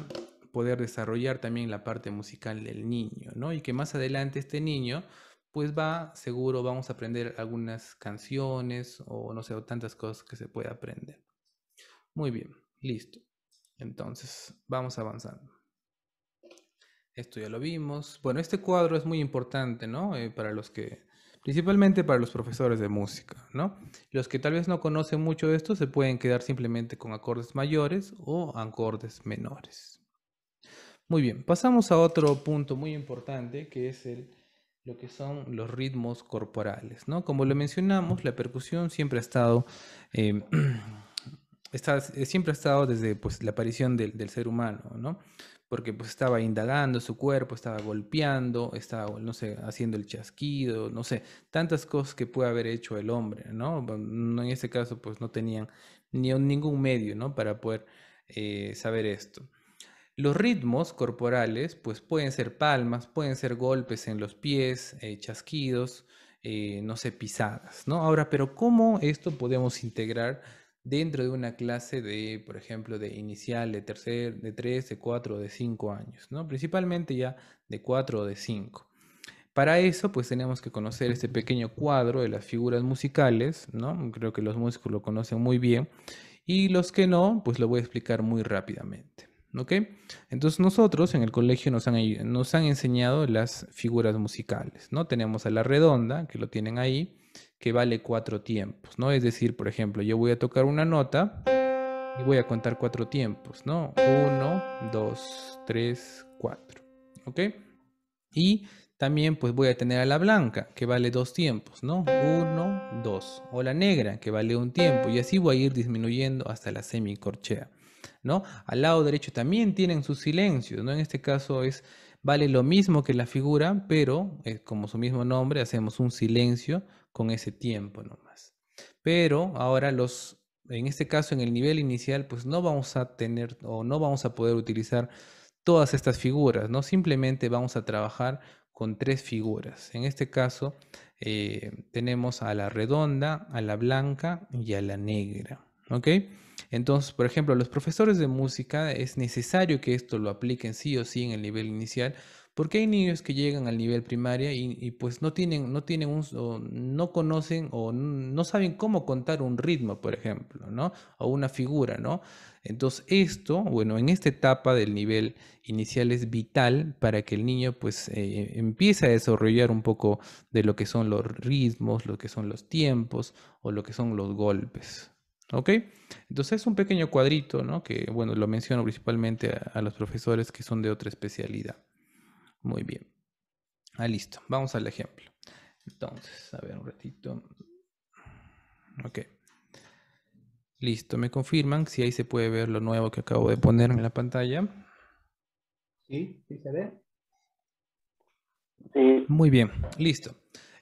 poder desarrollar también la parte musical del niño, ¿no? Y que más adelante este niño, pues va, seguro vamos a aprender algunas canciones o no sé, o tantas cosas que se puede aprender. Muy bien, listo. Entonces, vamos avanzando. Esto ya lo vimos. Bueno, este cuadro es muy importante, ¿no? Para los que, principalmente para los profesores de música, ¿no? Los que tal vez no conocen mucho de esto se pueden quedar simplemente con acordes mayores o acordes menores. Muy bien, pasamos a otro punto muy importante que es lo que son los ritmos corporales, ¿no? Como lo mencionamos, la percusión siempre ha estado, eh, siempre ha estado desde pues, la aparición del ser humano, ¿no? Porque pues estaba indagando su cuerpo, estaba golpeando, estaba, no sé, haciendo el chasquido, no sé, tantas cosas que puede haber hecho el hombre, ¿no? En este caso pues no tenían ningún medio, ¿no? Para poder saber esto. Los ritmos corporales, pues pueden ser palmas, pueden ser golpes en los pies, chasquidos, no sé, pisadas, ¿no? Ahora, pero ¿cómo esto podemos integrar dentro de una clase de, por ejemplo, de inicial, de tercer, de 3, de 4, de 5 años, ¿no? Principalmente ya de 4 o de 5. Para eso, pues tenemos que conocer este pequeño cuadro de las figuras musicales, ¿no? Creo que los músicos lo conocen muy bien y los que no, pues lo voy a explicar muy rápidamente. ¿Ok? Entonces nosotros en el colegio nos han enseñado las figuras musicales, ¿no? Tenemos a la redonda, que lo tienen ahí, que vale 4 tiempos, ¿no? Es decir, por ejemplo, yo voy a tocar una nota y voy a contar 4 tiempos, ¿no? 1, 2, 3, 4. ¿Ok? Y también pues voy a tener a la blanca, que vale 2 tiempos, ¿no? 1, 2. O la negra, que vale 1 tiempo. Y así voy a ir disminuyendo hasta la semicorchea, ¿no? Al lado derecho también tienen sus silencios, ¿no? En este caso vale lo mismo que la figura, pero como su mismo nombre, hacemos un silencio con ese tiempo nomás. Pero ahora en este caso, en el nivel inicial, pues no vamos a tener o no vamos a poder utilizar todas estas figuras, ¿no? Simplemente vamos a trabajar con 3 figuras. En este caso, tenemos a la redonda, a la blanca y a la negra, ¿ok? Entonces, por ejemplo, los profesores de música es necesario que esto lo apliquen sí o sí en el nivel inicial, porque hay niños que llegan al nivel primaria y, pues no tienen o no conocen o no saben cómo contar un ritmo, por ejemplo, ¿no? O una figura, ¿no? Entonces, esto, bueno, en esta etapa del nivel inicial es vital para que el niño pues empiece a desarrollar un poco de lo que son los ritmos, lo que son los tiempos o lo que son los golpes. ¿Ok? Entonces es un pequeño cuadrito, ¿no? Que, bueno, lo menciono principalmente a los profesores que son de otra especialidad. Muy bien. Listo. Vamos al ejemplo. Entonces, a ver un ratito. Ok. Listo. Me confirman si ahí se puede ver lo nuevo que acabo de poner en la pantalla. Sí, sí se ve. Muy bien, listo.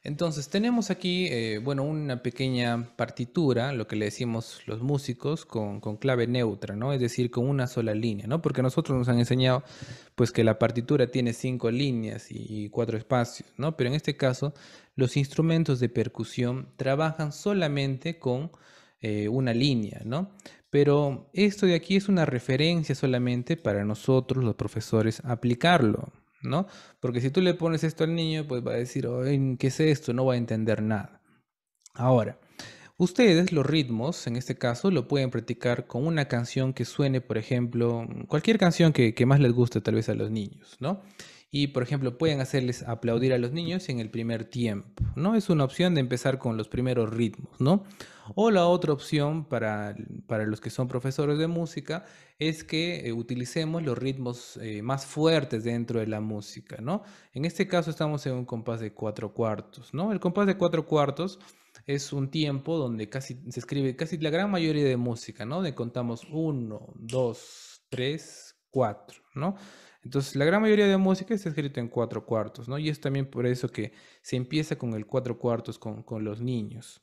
Entonces, tenemos aquí, bueno, una pequeña partitura, lo que le decimos los músicos, con clave neutra, ¿no? Es decir, con una sola línea, ¿no? Porque nosotros nos han enseñado, pues, que la partitura tiene 5 líneas y 4 espacios, ¿no? Pero en este caso, los instrumentos de percusión trabajan solamente con una línea, ¿no? Pero esto de aquí es una referencia solamente para nosotros, los profesores, aplicarlo, ¿no? Porque si tú le pones esto al niño, pues va a decir, "Ay, ¿qué es esto?". No va a entender nada. Ahora, ustedes los ritmos, en este caso, lo pueden practicar con una canción que suene, por ejemplo, cualquier canción que más les guste tal vez a los niños, ¿no? Y, por ejemplo, pueden hacerles aplaudir a los niños en el primer tiempo, ¿no? Es una opción de empezar con los primeros ritmos, ¿no? O la otra opción para los que son profesores de música es que utilicemos los ritmos más fuertes dentro de la música, ¿no? En este caso estamos en un compás de 4 cuartos, ¿no? El compás de 4 cuartos es un tiempo donde casi se escribe casi la gran mayoría de música, ¿no? De contamos 1, 2, 3, 4, ¿no? Entonces, la gran mayoría de música está escrita en 4 cuartos, ¿no? Y es también por eso que se empieza con el 4 cuartos con los niños.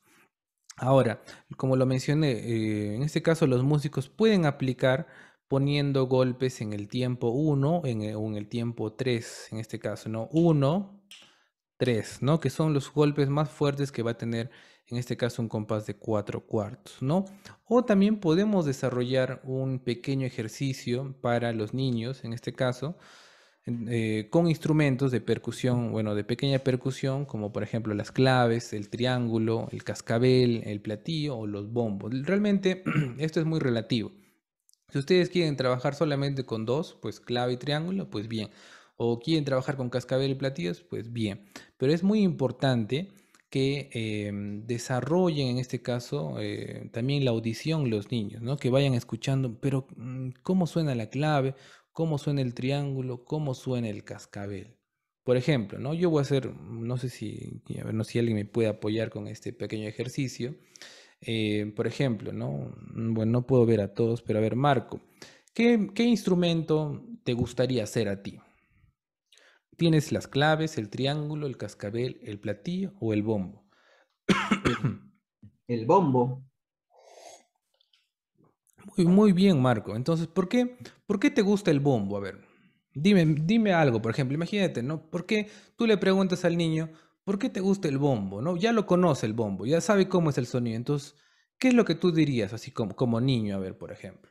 Ahora, como lo mencioné, en este caso los músicos pueden aplicar poniendo golpes en el tiempo 1 o en el tiempo 3, en este caso, ¿no? 1, 3, ¿no? Que son los golpes más fuertes que va a tener en este caso un compás de 4 cuartos, ¿no? O también podemos desarrollar un pequeño ejercicio para los niños, en este caso, con instrumentos de percusión, bueno, de pequeña percusión, como por ejemplo las claves, el triángulo, el cascabel, el platillo o los bombos. Realmente esto es muy relativo. Si ustedes quieren trabajar solamente con dos, pues clave y triángulo, pues bien. O quieren trabajar con cascabel y platillos, pues bien. Pero es muy importante que desarrollen en este caso también la audición los niños, ¿no? Que vayan escuchando, pero ¿cómo suena la clave? ¿Cómo suena el triángulo? ¿Cómo suena el cascabel? Por ejemplo, ¿no? Yo voy a hacer, no sé si, a ver, no sé si alguien me puede apoyar con este pequeño ejercicio. Por ejemplo, ¿no? Bueno, no puedo ver a todos, pero a ver, Marco, ¿qué instrumento te gustaría hacer a ti? ¿Tienes las claves, el triángulo, el cascabel, el platillo o el bombo? El bombo. Muy bien, Marco. Entonces, ¿por qué te gusta el bombo? A ver, dime algo, por ejemplo, imagínate, ¿no? ¿Por qué tú le preguntas al niño, ¿por qué te gusta el bombo? ¿No? Ya lo conoce el bombo, ya sabe cómo es el sonido. Entonces, ¿qué es lo que tú dirías así como niño? A ver, por ejemplo.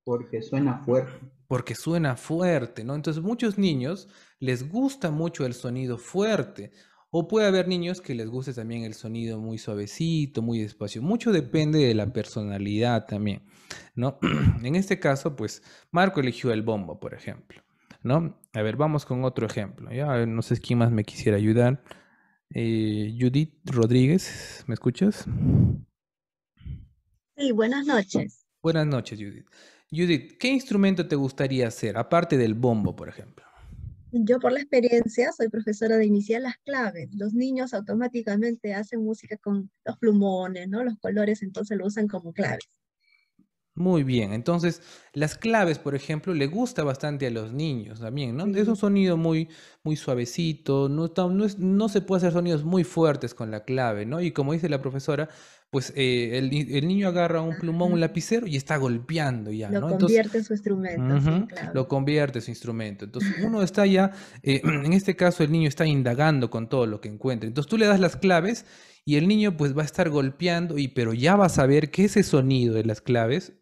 Porque suena fuerte. Porque suena fuerte, ¿no? Entonces, muchos niños les gusta mucho el sonido fuerte. O puede haber niños que les guste también el sonido muy suavecito, muy despacio. Mucho depende de la personalidad también, ¿no? En este caso, pues, Marco eligió el bombo, por ejemplo, ¿no? A ver, vamos con otro ejemplo, ¿ya? A ver, no sé quién más me quisiera ayudar. Judith Rodríguez, ¿me escuchas? Sí, buenas noches. Buenas noches, Judith. Judith, ¿qué instrumento te gustaría hacer, aparte del bombo, por ejemplo? Yo por la experiencia soy profesora de iniciar las claves. Los niños automáticamente hacen música con los plumones, ¿no? Los colores, entonces lo usan como claves. Muy bien, entonces las claves, por ejemplo, le gusta bastante a los niños también, ¿no? Es un Sí, sonido muy suavecito, no se puede hacer sonidos muy fuertes con la clave, ¿no? Y como dice la profesora, pues el niño agarra un plumón, ajá. un lapicero y está golpeando ya, Lo ¿no? Entonces, convierte en su instrumento, sí, ujú, lo clave. convierte en su instrumento. Entonces, uno está ya, en este caso, el niño está indagando con todo lo que encuentra. Entonces, tú le das las claves y el niño pues va a estar golpeando, pero ya va a saber que ese sonido de las claves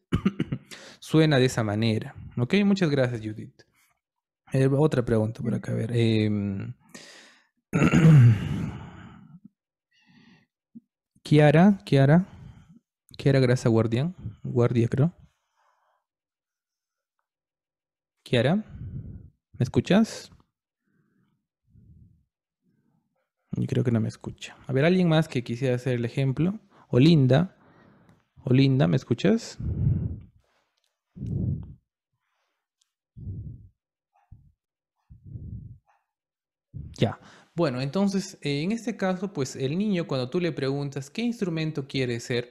suena de esa manera. ¿Ok? Muchas gracias, Judith. Otra pregunta por acá, a ver. Kiara, Kiara Grasa Guardián, Guardia, creo. Kiara, ¿me escuchas? Yo creo que no me escucha. A ver, alguien más que quisiera hacer el ejemplo. Olinda, ¿me escuchas? Ya. Bueno, entonces, en este caso, pues el niño, cuando tú le preguntas qué instrumento quiere ser,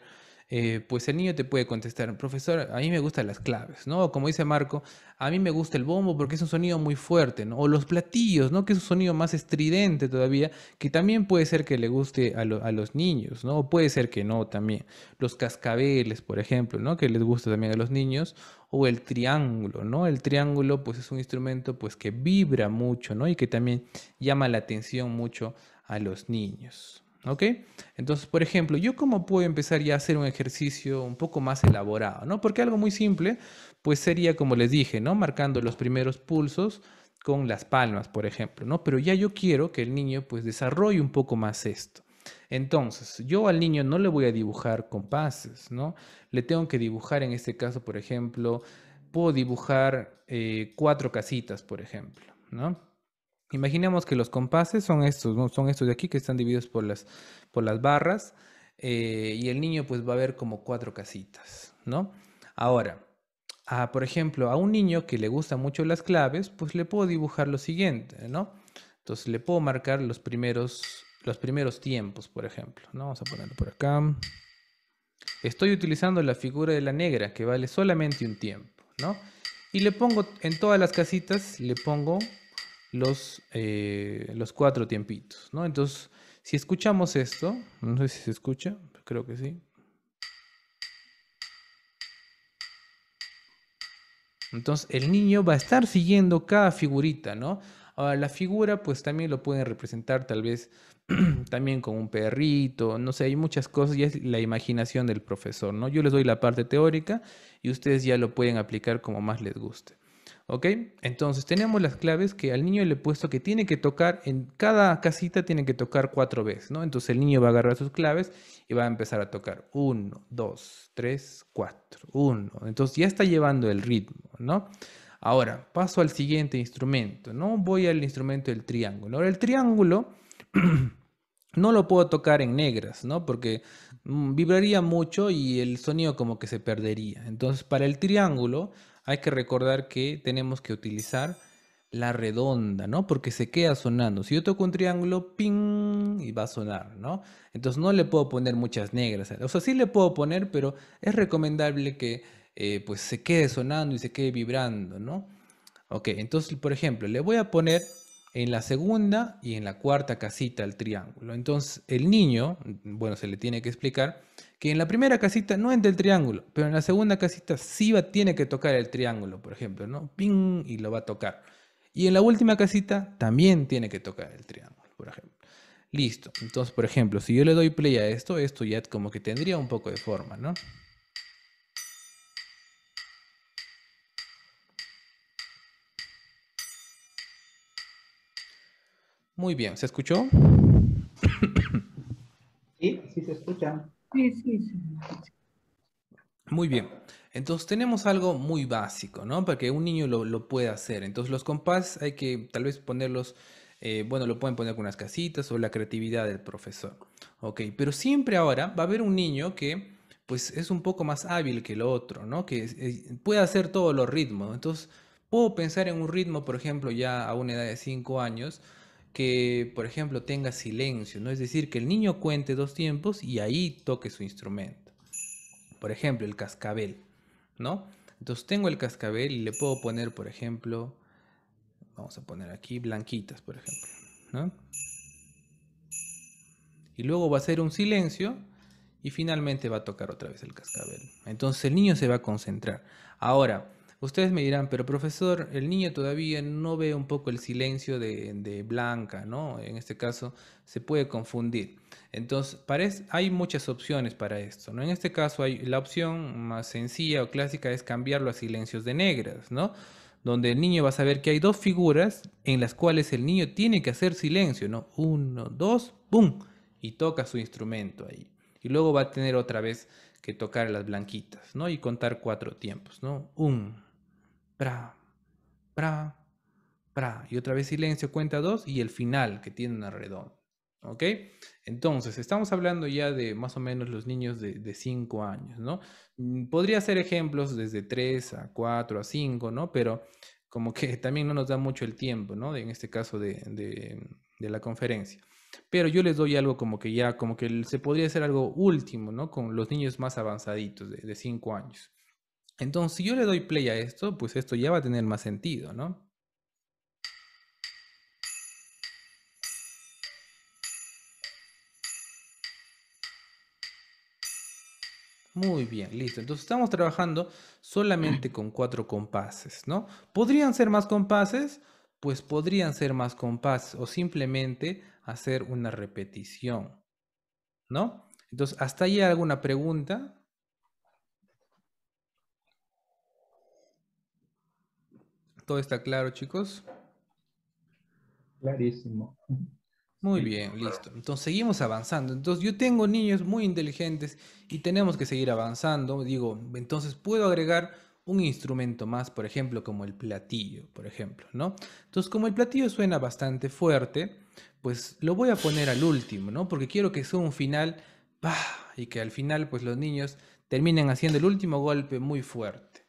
pues el niño te puede contestar, profesor, a mí me gustan las claves, ¿no? O como dice Marco, a mí me gusta el bombo porque es un sonido muy fuerte, ¿no? O los platillos, ¿no? Que es un sonido más estridente todavía, que también puede ser que le guste a los niños, ¿no? O puede ser que no también. Los cascabeles, por ejemplo, ¿no? Que les gusta también a los niños. O el triángulo, ¿no? El triángulo, pues es un instrumento, pues que vibra mucho, ¿no? Y que también llama la atención mucho a los niños, ¿ok? Entonces, por ejemplo, ¿yo cómo puedo empezar ya a hacer un ejercicio un poco más elaborado, ¿no? Porque algo muy simple, pues sería, como les dije, ¿no? Marcando los primeros pulsos con las palmas, por ejemplo, ¿no? Pero ya yo quiero que el niño, pues, desarrolle un poco más esto. Entonces, yo al niño no le voy a dibujar compases, ¿no? Le tengo que dibujar, en este caso, por ejemplo, puedo dibujar 4 casitas, por ejemplo, ¿no? Imaginemos que los compases son estos, ¿no? Son estos de aquí que están divididos por las barras, y el niño pues va a ver como 4 casitas, ¿no? Ahora, por ejemplo, a un niño que le gustan mucho las claves, pues le puedo dibujar lo siguiente, ¿no? Entonces le puedo marcar los primeros tiempos, por ejemplo, ¿no? Vamos a ponerlo por acá. Estoy utilizando la figura de la negra que vale solamente un tiempo, ¿no? Y le pongo en todas las casitas, le pongo los 4 tiempitos, ¿no? Entonces, si escuchamos esto, no sé si se escucha, creo que sí. Entonces, el niño va a estar siguiendo cada figurita, ¿no? Ahora, la figura, pues también lo pueden representar tal vez también con un perrito, no sé, hay muchas cosas y es la imaginación del profesor, ¿no? Yo les doy la parte teórica y ustedes ya lo pueden aplicar como más les guste. ¿Ok? Entonces tenemos las claves que al niño le he puesto que tiene que tocar, en cada casita tiene que tocar 4 veces, ¿no? Entonces el niño va a agarrar sus claves y va a empezar a tocar 1, 2, 3, 4, 1. Entonces ya está llevando el ritmo, ¿no? Ahora paso al siguiente instrumento, ¿no? Voy al instrumento del triángulo. Ahora el triángulo no lo puedo tocar en negras, ¿no? Porque vibraría mucho y el sonido como que se perdería. Entonces, para el triángulo hay que recordar que tenemos que utilizar la redonda, ¿no? Porque se queda sonando. Si yo toco un triángulo, ping, y va a sonar, ¿no? Entonces no le puedo poner muchas negras. O sea, sí le puedo poner, pero es recomendable que pues se quede sonando y se quede vibrando, ¿no? Ok, entonces, por ejemplo, le voy a poner en la segunda y en la cuarta casita el triángulo. Entonces, el niño, bueno, se le tiene que explicar que en la primera casita no entra el triángulo, pero en la segunda casita tiene que tocar el triángulo, por ejemplo, ¿no? Ping, y lo va a tocar. Y en la última casita también tiene que tocar el triángulo, por ejemplo. Listo. Entonces, por ejemplo, si yo le doy play a esto ya como que tendría un poco de forma, ¿no? Muy bien, ¿se escuchó? Sí, sí se escucha. Sí, sí, sí. Muy bien. Entonces tenemos algo muy básico, ¿no? Para que un niño lo pueda hacer. Entonces los compás hay que tal vez ponerlos, bueno, lo pueden poner con unas casitas o la creatividad del profesor. Ok, pero siempre ahora va a haber un niño que pues es un poco más hábil que el otro, ¿no? Que puede hacer todos los ritmos. Entonces puedo pensar en un ritmo, por ejemplo, ya a una edad de 5 años, que, por ejemplo, tenga silencio, ¿no? Es decir, que el niño cuente 2 tiempos y ahí toque su instrumento. Por ejemplo, el cascabel, ¿no? Entonces tengo el cascabel y le puedo poner, por ejemplo, vamos a poner aquí blanquitas, por ejemplo, ¿no? Y luego va a hacer un silencio y finalmente va a tocar otra vez el cascabel. Entonces el niño se va a concentrar. Ahora, ustedes me dirán, pero profesor, el niño todavía no ve un poco el silencio de Blanca, ¿no? En este caso se puede confundir. Entonces, hay muchas opciones para esto, ¿no? En este caso hay la opción más sencilla o clásica es cambiarlo a silencios de negras, ¿no? Donde el niño va a saber que hay 2 figuras en las cuales el niño tiene que hacer silencio, ¿no? 1, 2, ¡pum! Y toca su instrumento ahí. Y luego va a tener otra vez que tocar las blanquitas, ¿no? Y contar 4 tiempos, ¿no? Pra, pra, pra. Y otra vez silencio, cuenta 2 y el final que tiene una redonda. ¿Ok? Entonces, estamos hablando ya de más o menos los niños de 5 años, ¿no? Podría ser ejemplos desde 3 a 4 a 5, ¿no? Pero como que también no nos da mucho el tiempo, ¿no? En este caso de la conferencia. Pero yo les doy algo como que ya, como que se podría hacer algo último, ¿no? Con los niños más avanzaditos, de 5 años. Entonces, si yo le doy play a esto, pues esto ya va a tener más sentido, ¿no? Muy bien, listo. Entonces estamos trabajando solamente con 4 compases, ¿no? ¿Podrían ser más compases? Pues podrían ser más compases o simplemente hacer una repetición, ¿no? Entonces, ¿hasta ahí hay alguna pregunta? ¿Todo está claro, chicos? Clarísimo. Muy Sí. bien, listo. Entonces seguimos avanzando. Entonces yo tengo niños muy inteligentes y tenemos que seguir avanzando. Digo, entonces puedo agregar un instrumento más, por ejemplo, como el platillo, por ejemplo, ¿no? Entonces como el platillo suena bastante fuerte, pues lo voy a poner al último, ¿no? Porque quiero que sea un final, ¡pah! Y que al final, pues los niños terminen haciendo el último golpe muy fuerte,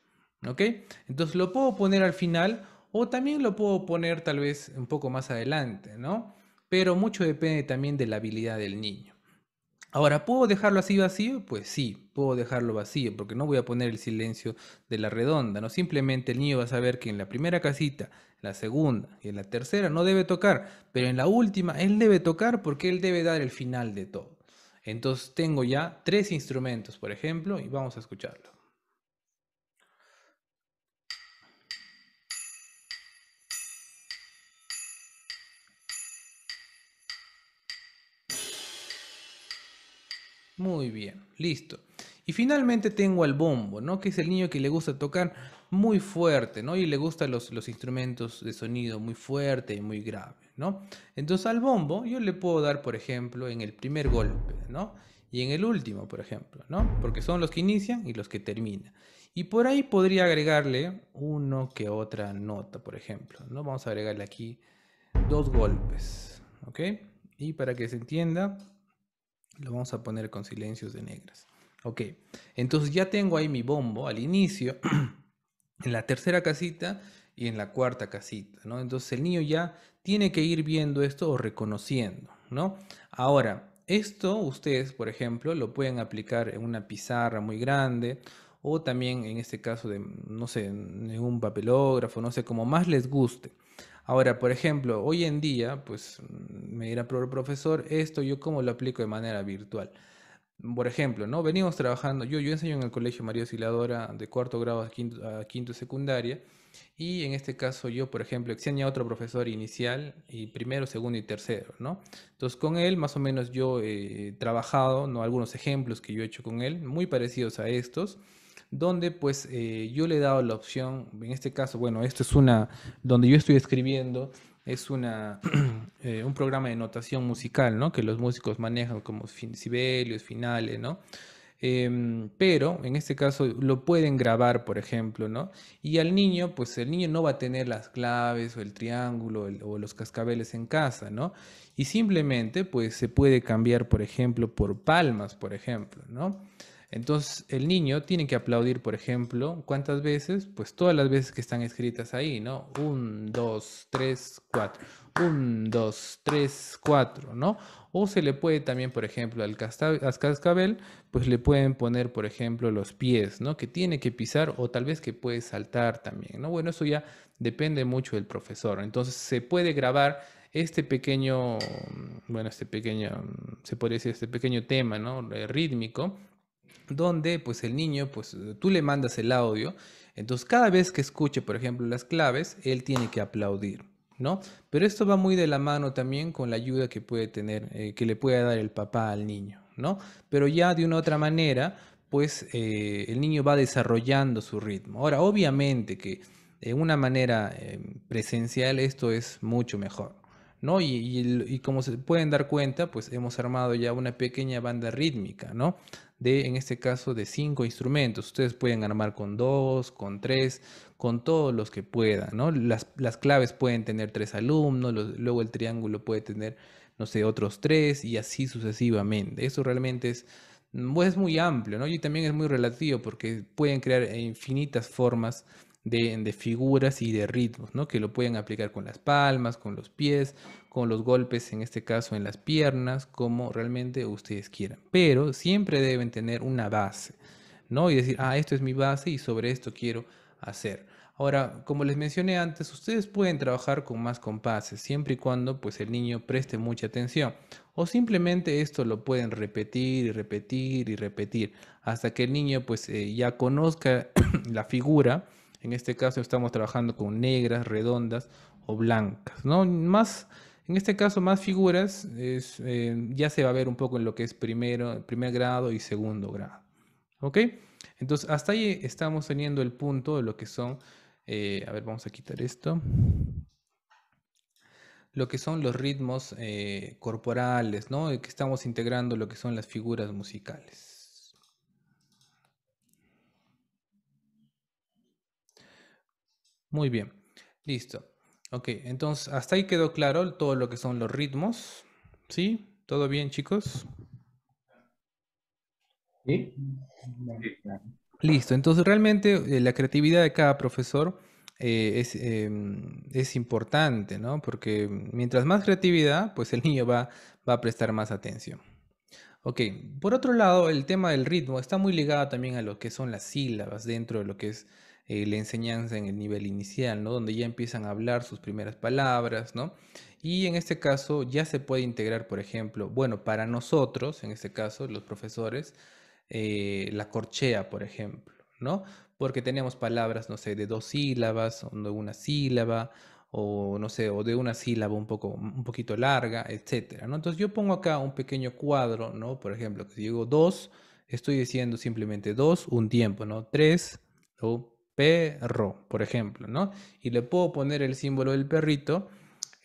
¿ok? Entonces lo puedo poner al final o también lo puedo poner tal vez un poco más adelante, ¿no? Pero mucho depende también de la habilidad del niño. Ahora, ¿puedo dejarlo así vacío? Pues sí, puedo dejarlo vacío, porque no voy a poner el silencio de la redonda, ¿no? Simplemente el niño va a saber que en la primera casita, en la segunda y en la tercera no debe tocar, pero en la última él debe tocar porque él debe dar el final de todo. Entonces tengo ya 3 instrumentos, por ejemplo, y vamos a escucharlo. Muy bien, listo. Y finalmente tengo al bombo, ¿no? Que es el niño que le gusta tocar muy fuerte, ¿no? Y le gustan los instrumentos de sonido muy fuerte y muy grave, ¿no? Entonces al bombo yo le puedo dar, por ejemplo, en el primer golpe, ¿no? Y en el último, por ejemplo, ¿no? Porque son los que inician y los que terminan. Y por ahí podría agregarle uno que otra nota, por ejemplo, ¿no? Vamos a agregarle aquí 2 golpes, ¿ok? Y para que se entienda, lo vamos a poner con silencios de negras. Ok, entonces ya tengo ahí mi bombo al inicio, en la tercera casita y en la cuarta casita, ¿no? Entonces el niño ya tiene que ir viendo esto o reconociendo, ¿no? Ahora, esto ustedes, por ejemplo, lo pueden aplicar en una pizarra muy grande o también en este caso de, no sé, en un papelógrafo, no sé, como más les guste. Ahora, por ejemplo, hoy en día, pues me dirá, profesor, esto yo cómo lo aplico de manera virtual. Por ejemplo, ¿no? Venimos trabajando, yo enseño en el Colegio María Auxiliadora de cuarto grado a quinto secundaria, y en este caso yo, por ejemplo, enseño a otro profesor inicial y primero, segundo y tercero, ¿no? Entonces con él más o menos yo he trabajado, ¿no? Algunos ejemplos que yo he hecho con él, muy parecidos a estos, donde pues yo le he dado la opción, en este caso, bueno, esto es una, donde yo estoy escribiendo, es una, un programa de notación musical, ¿no? Que los músicos manejan como Sibelius, finales, ¿no? Pero en este caso lo pueden grabar, por ejemplo, ¿no? Y al niño, pues el niño no va a tener las claves o el triángulo o los cascabeles en casa, ¿no? Y simplemente, pues se puede cambiar, por ejemplo, por palmas, por ejemplo, ¿no? Entonces el niño tiene que aplaudir, por ejemplo, ¿cuántas veces? Pues todas las veces que están escritas ahí, ¿no? 1, 2, 3, 4. 1, 2, 3, 4, ¿no? O se le puede también, por ejemplo, al cascabel, pues le pueden poner, por ejemplo, los pies, ¿no? Que tiene que pisar o tal vez que puede saltar también, ¿no? Bueno, eso ya depende mucho del profesor. Entonces se puede grabar este pequeño, bueno, este pequeño, se podría decir, este pequeño tema, ¿no? Rítmico, donde pues el niño, pues tú le mandas el audio, entonces cada vez que escuche, por ejemplo, las claves, él tiene que aplaudir, ¿no? Pero esto va muy de la mano también con la ayuda que puede tener, que le puede dar el papá al niño, ¿no? Pero ya de una otra manera, pues el niño va desarrollando su ritmo. Ahora, obviamente que de una manera presencial esto es mucho mejor, ¿no? Y como se pueden dar cuenta, pues hemos armado ya una pequeña banda rítmica, ¿no? De, en este caso, de 5 instrumentos. Ustedes pueden armar con 2, con 3, con todos los que puedan, ¿no? Las claves pueden tener 3 alumnos, luego el triángulo puede tener, no sé, otros 3 y así sucesivamente. Eso realmente es, pues, es muy amplio, ¿no? Y también es muy relativo porque pueden crear infinitas formas de figuras y de ritmos, ¿no? Que lo pueden aplicar con las palmas, con los pies, con los golpes, en este caso en las piernas, como realmente ustedes quieran. Pero siempre deben tener una base, ¿no? Y decir, ah, esto es mi base y sobre esto quiero hacer. Ahora, como les mencioné antes, ustedes pueden trabajar con más compases, siempre y cuando pues el niño preste mucha atención. O simplemente esto lo pueden repetir y repetir y repetir hasta que el niño pues ya conozca la figura. En este caso estamos trabajando con negras, redondas o blancas, ¿no? Más, en este caso más figuras, ya se va a ver un poco en lo que es primer grado y segundo grado. ¿Ok? Entonces, hasta ahí estamos teniendo el punto de lo que son, a ver, vamos a quitar esto, lo que son los ritmos corporales, ¿no? Que estamos integrando lo que son las figuras musicales. Muy bien, listo. Ok, entonces, hasta ahí quedó claro todo lo que son los ritmos, ¿sí? ¿Todo bien, chicos? Sí. Bueno, claro. Listo, entonces realmente la creatividad de cada profesor es importante, ¿no? Porque mientras más creatividad, pues el niño va a prestar más atención. Ok, por otro lado, el tema del ritmo está muy ligado también a lo que son las sílabas dentro de lo que es la enseñanza en el nivel inicial, ¿no? Donde ya empiezan a hablar sus primeras palabras, ¿no? Y en este caso ya se puede integrar, por ejemplo, bueno, para nosotros, en este caso, los profesores, la corchea, por ejemplo, ¿no? Porque tenemos palabras, no sé, de 2 sílabas, o de una sílaba, o no sé, o de una sílaba un poquito larga, etcétera, ¿no? Entonces yo pongo acá un pequeño cuadro, ¿no? Por ejemplo, que si digo 2, estoy diciendo simplemente 2, un tiempo, ¿no? 3, o perro, por ejemplo, ¿no? Y le puedo poner el símbolo del perrito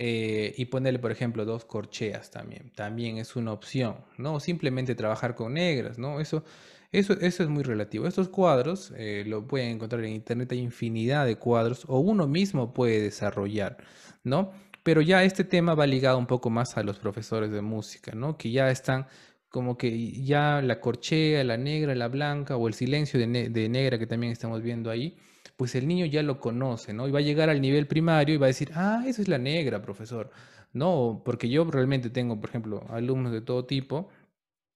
y ponerle, por ejemplo, 2 corcheas también. También es una opción, ¿no? O simplemente trabajar con negras, ¿no? Eso es muy relativo. Estos cuadros lo pueden encontrar en internet, hay infinidad de cuadros, o uno mismo puede desarrollar, ¿no? Pero ya este tema va ligado un poco más a los profesores de música, ¿no? Que ya están como que ya la corchea, la negra, la blanca, o el silencio de negra que también estamos viendo ahí, pues el niño ya lo conoce, ¿no? Y va a llegar al nivel primario y va a decir, ah, esa es la negra, profesor. No, porque yo realmente tengo, por ejemplo, alumnos de todo tipo,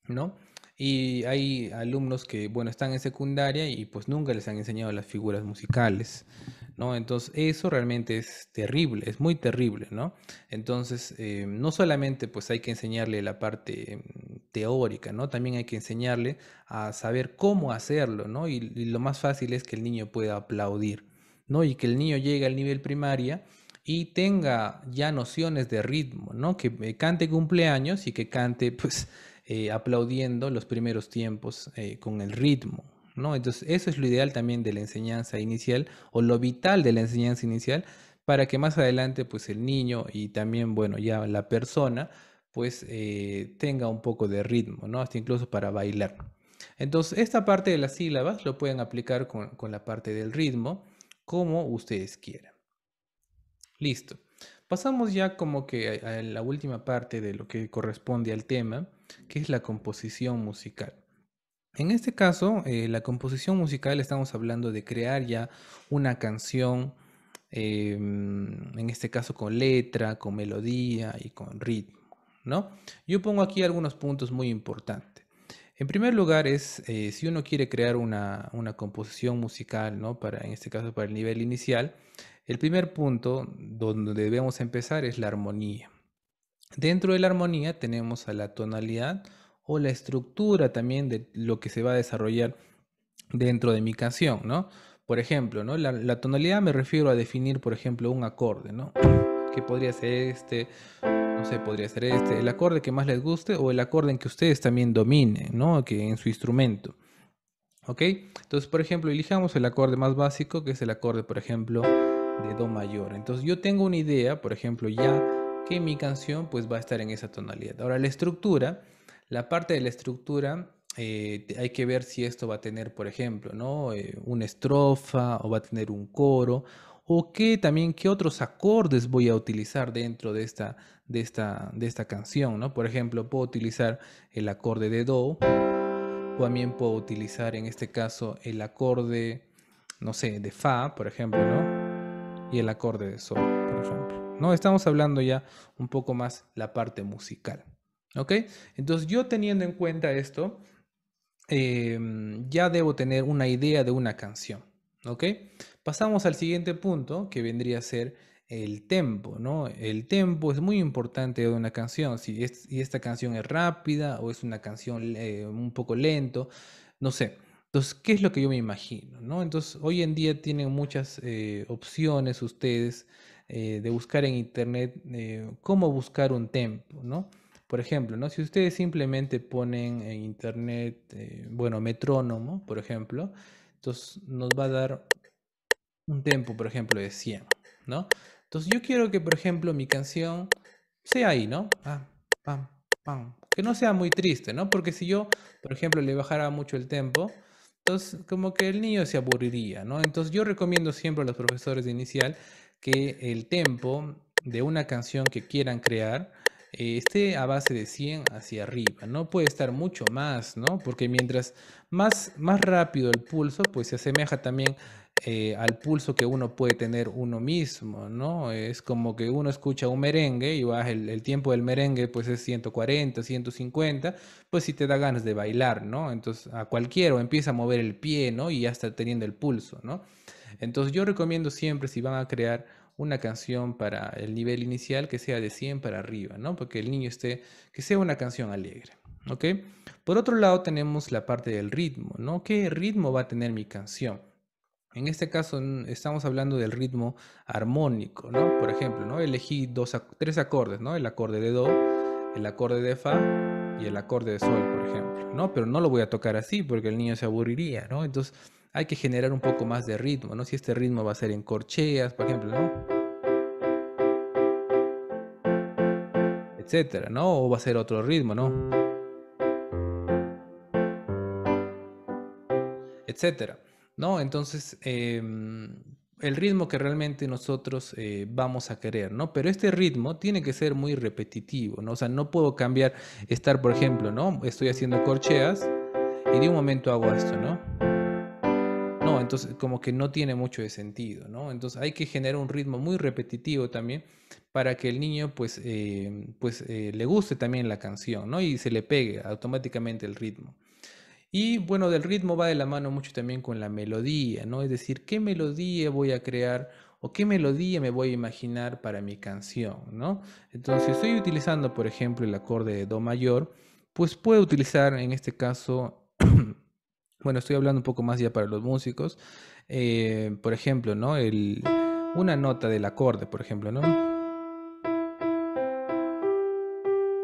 ¿no? Y hay alumnos que, bueno, están en secundaria y pues nunca les han enseñado las figuras musicales, ¿no? Entonces, eso realmente es terrible, es muy terrible, ¿no? Entonces, no solamente pues hay que enseñarle la parte teórica, ¿no? También hay que enseñarle a saber cómo hacerlo, ¿no? Y lo más fácil es que el niño pueda aplaudir, ¿no? Y que el niño llegue al nivel primaria y tenga ya nociones de ritmo, ¿no? Que cante cumpleaños y que cante, pues, aplaudiendo los primeros tiempos con el ritmo, ¿no? Entonces, eso es lo ideal también de la enseñanza inicial o lo vital de la enseñanza inicial para que más adelante, pues, el niño y también, bueno, ya la persona, pues, tenga un poco de ritmo, ¿no? Hasta incluso para bailar. Entonces, esta parte de las sílabas lo pueden aplicar con la parte del ritmo como ustedes quieran. Listo. Pasamos ya como que a la última parte de lo que corresponde al tema, que es la composición musical. En este caso, la composición musical estamos hablando de crear ya una canción, en este caso con letra, con melodía y con ritmo, ¿no? Yo pongo aquí algunos puntos muy importantes. En primer lugar es, si uno quiere crear una composición musical, ¿no? En este caso, para el nivel inicial, el primer punto donde debemos empezar es la armonía. Dentro de la armonía tenemos a la tonalidad o la estructura también de lo que se va a desarrollar dentro de mi canción, ¿no? Por ejemplo, ¿no? La tonalidad me refiero a definir, por ejemplo, un acorde, ¿no? Que podría ser este, no sé, podría ser este, el acorde que más les guste o el acorde en que ustedes también dominen, ¿no? Que en su instrumento. ¿Ok? Entonces, por ejemplo, elijamos el acorde más básico, que es el acorde, por ejemplo, de Do mayor. Entonces, yo tengo una idea, por ejemplo, ya que mi canción pues va a estar en esa tonalidad. Ahora, la estructura, la parte de la estructura, hay que ver si esto va a tener, por ejemplo, ¿no? Una estrofa o va a tener un coro, o también qué otros acordes voy a utilizar dentro de esta canción, ¿no? Por ejemplo, puedo utilizar el acorde de Do. También puedo utilizar en este caso el acorde, no sé, de fa, por ejemplo, ¿no? Y el acorde de sol, por ejemplo, ¿no? Estamos hablando ya un poco más la parte musical, ¿ok? Entonces yo teniendo en cuenta esto, ya debo tener una idea de una canción, ¿ok? Pasamos al siguiente punto, que vendría a ser el tempo, ¿no? El tempo es muy importante de una canción, si esta canción es rápida o es una canción un poco lento, no sé. Entonces, ¿qué es lo que yo me imagino, no? Entonces, hoy en día tienen muchas opciones ustedes de buscar en internet cómo buscar un tempo, ¿no? Por ejemplo, ¿no? Si ustedes simplemente ponen en internet, bueno, metrónomo, por ejemplo, entonces nos va a dar un tempo, por ejemplo, de 100, ¿no? Entonces yo quiero que, por ejemplo, mi canción sea ahí, ¿no? Pam, pam, pam. Que no sea muy triste, ¿no? Porque si yo, por ejemplo, le bajara mucho el tempo, entonces como que el niño se aburriría, ¿no? Entonces yo recomiendo siempre a los profesores de inicial que el tempo de una canción que quieran crear esté a base de 100 hacia arriba, ¿no? Puede estar mucho más, ¿no? Porque mientras más rápido el pulso, pues se asemeja también al pulso que uno puede tener uno mismo, ¿no? Es como que uno escucha un merengue y va, el tiempo del merengue pues es 140, 150, pues si te da ganas de bailar, ¿no? Entonces a cualquiera o empieza a mover el pie, ¿no? Y ya está teniendo el pulso, ¿no? Entonces yo recomiendo siempre si van a crear una canción para el nivel inicial que sea de 100 para arriba, ¿no? Porque el niño que sea una canción alegre, ¿ok? Por otro lado tenemos la parte del ritmo, ¿no? ¿Qué ritmo va a tener mi canción? En este caso estamos hablando del ritmo armónico, ¿no? Por ejemplo, ¿no? Elegí tres acordes, ¿no? El acorde de do, el acorde de fa y el acorde de sol, por ejemplo, ¿no? Pero no lo voy a tocar así porque el niño se aburriría, ¿no? Entonces hay que generar un poco más de ritmo, ¿no? Si este ritmo va a ser en corcheas, por ejemplo, ¿no? Etcétera, ¿no? O va a ser otro ritmo, ¿no? Etcétera, ¿no? Entonces, el ritmo que realmente nosotros vamos a querer, ¿no? Pero este ritmo tiene que ser muy repetitivo, ¿no? O sea, no puedo cambiar, estar, por ejemplo, ¿no? Estoy haciendo corcheas y de un momento hago esto, ¿no? No, entonces como que no tiene mucho de sentido, ¿no? Entonces hay que generar un ritmo muy repetitivo también para que el niño le guste también la canción, ¿no? Y se le pegue automáticamente el ritmo. Y bueno, del ritmo va de la mano mucho también con la melodía, ¿no? Es decir, ¿qué melodía voy a crear o qué melodía me voy a imaginar para mi canción, ¿no? Entonces, si estoy utilizando, por ejemplo, el acorde de do mayor, pues puedo utilizar en este caso, bueno, estoy hablando un poco más ya para los músicos, por ejemplo, ¿no? Una nota del acorde, por ejemplo, ¿no?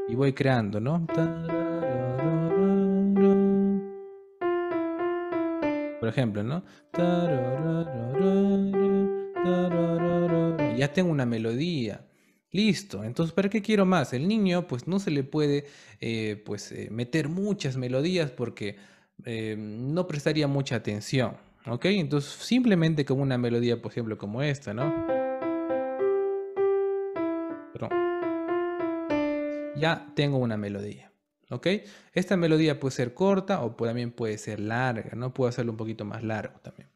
Y voy creando, ¿no? Por ejemplo, ¿no? Ya tengo una melodía. Listo. Entonces, ¿para qué quiero más? El niño, pues no se le puede meter muchas melodías porque no prestaría mucha atención. ¿Ok? Entonces, simplemente con una melodía, por ejemplo, como esta, ¿no? Perdón. Ya tengo una melodía. ¿Ok? Esta melodía puede ser corta o también puede ser larga, ¿no? Puedo hacerlo un poquito más largo también.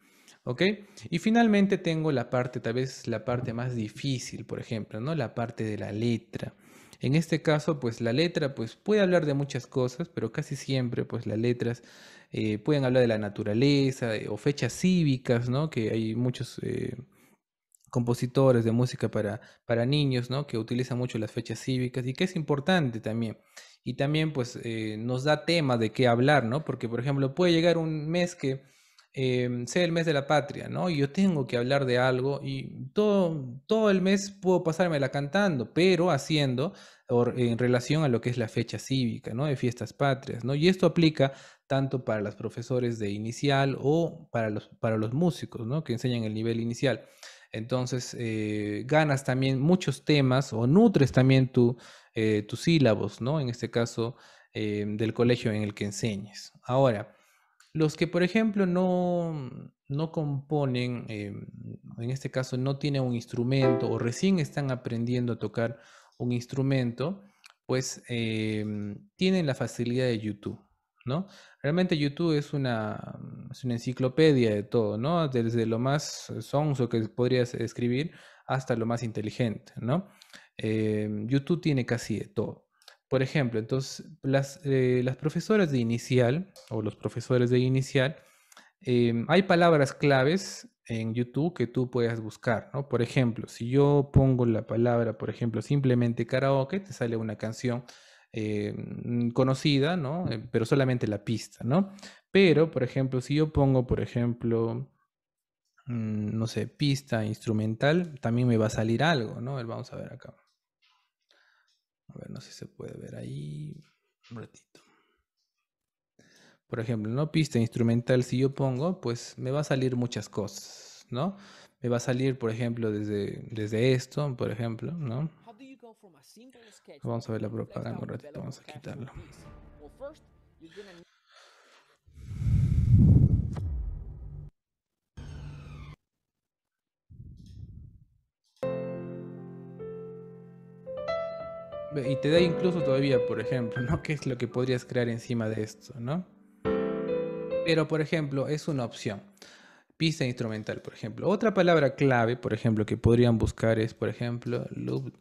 ¿Ok? Y finalmente tengo la parte, tal vez la parte más difícil, por ejemplo, ¿no? La parte de la letra. En este caso, pues la letra, pues puede hablar de muchas cosas, pero casi siempre, pues las letras pueden hablar de la naturaleza o fechas cívicas, ¿no? Que hay muchos compositores de música para niños, ¿no? Que utilizan mucho las fechas cívicas y que es importante también. Y también pues nos da tema de qué hablar, ¿no? Porque, por ejemplo, puede llegar un mes que sea el mes de la patria, ¿no? Y yo tengo que hablar de algo y todo el mes puedo pasármela cantando, pero haciendo en relación a lo que es la fecha cívica, ¿no? De fiestas patrias, ¿no? Y esto aplica tanto para los profesores de inicial o para los músicos, ¿no? Que enseñan el nivel inicial. Entonces, ganas también muchos temas o nutres también tus sílabos, ¿no? En este caso, del colegio en el que enseñes. Ahora, los que, por ejemplo, no componen, en este caso, no tienen un instrumento o recién están aprendiendo a tocar un instrumento, pues tienen la facilidad de YouTube. ¿no? Realmente YouTube es una enciclopedia de todo, ¿no? Desde lo más sonso que podrías escribir hasta lo más inteligente, ¿no? YouTube tiene casi de todo. Por ejemplo, entonces, las profesoras de inicial o los profesores de inicial, hay palabras claves en YouTube que tú puedes buscar, ¿no? Por ejemplo, si yo pongo la palabra, por ejemplo, simplemente karaoke, te sale una canción conocida, ¿no? Pero solamente la pista, ¿no? Pero, por ejemplo, si yo pongo, por ejemplo, no sé, pista instrumental, también me va a salir algo, ¿no? A ver, vamos a ver acá. A ver, no sé si se puede ver ahí un ratito. Por ejemplo, ¿no? Pista instrumental, si yo pongo, pues me va a salir muchas cosas, ¿no? Me va a salir, por ejemplo, desde esto, por ejemplo, ¿no? Vamos a ver la propaganda un ratito, vamos a quitarlo. Y te da incluso todavía, por ejemplo, ¿no? ¿Qué es lo que podrías crear encima de esto, ¿no? Pero, por ejemplo, es una opción. Pista instrumental, por ejemplo. Otra palabra clave, por ejemplo, que podrían buscar es, por ejemplo, loop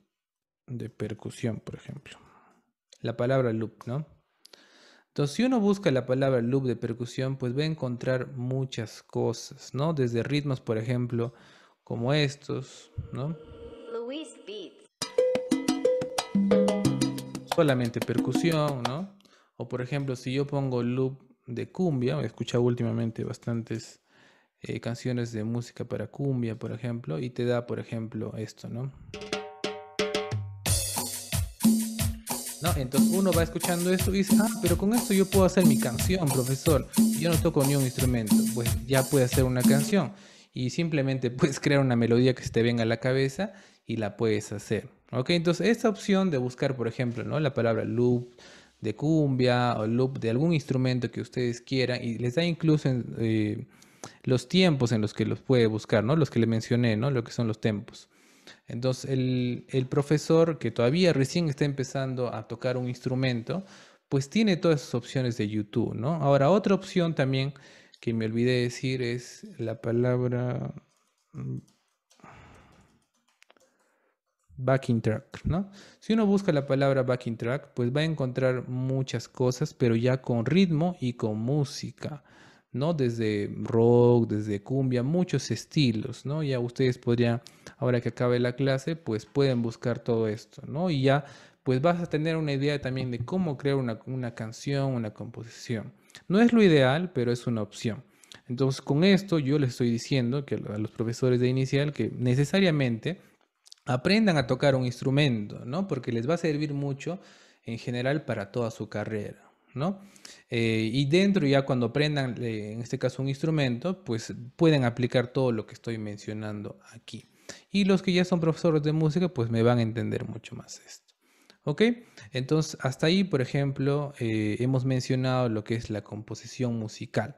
de percusión, por ejemplo. La palabra loop, ¿no? Entonces, si uno busca la palabra loop de percusión, pues va a encontrar muchas cosas, ¿no? Desde ritmos, por ejemplo, como estos, ¿no? Solamente percusión, ¿no? O por ejemplo, si yo pongo loop de cumbia, he escuchado últimamente bastantes canciones de música para cumbia, por ejemplo, y te da, por ejemplo, esto, ¿no? ¿No? Entonces uno va escuchando esto y dice, ah, pero con esto yo puedo hacer mi canción, profesor. Yo no toco ni un instrumento, pues ya puede hacer una canción. Y simplemente puedes crear una melodía que se te venga a la cabeza y la puedes hacer. ¿Ok? Entonces esta opción de buscar, por ejemplo, ¿no? La palabra loop de cumbia o loop de algún instrumento que ustedes quieran y les da incluso los tiempos en los que los puede buscar, ¿no? Los que le mencioné, ¿no? Lo que son los tempos. Entonces, el profesor que todavía recién está empezando a tocar un instrumento, pues tiene todas esas opciones de YouTube, ¿no? Ahora, otra opción también que me olvidé decir es la palabra backing track, ¿no? Si uno busca la palabra backing track, pues va a encontrar muchas cosas, pero ya con ritmo y con música, ¿no? Desde rock, desde cumbia, muchos estilos, ¿no? Ya ustedes podrían, ahora que acabe la clase, pues pueden buscar todo esto, ¿no? Y ya, pues vas a tener una idea también de cómo crear una canción, una composición. No es lo ideal, pero es una opción. Entonces, con esto yo les estoy diciendo que a los profesores de inicial que necesariamente aprendan a tocar un instrumento, ¿no? Porque les va a servir mucho en general para toda su carrera, ¿no? Y dentro ya cuando aprendan, en este caso un instrumento, pues pueden aplicar todo lo que estoy mencionando aquí. Y los que ya son profesores de música, pues me van a entender mucho más esto. ¿Ok? Entonces, hasta ahí, por ejemplo, hemos mencionado lo que es la composición musical,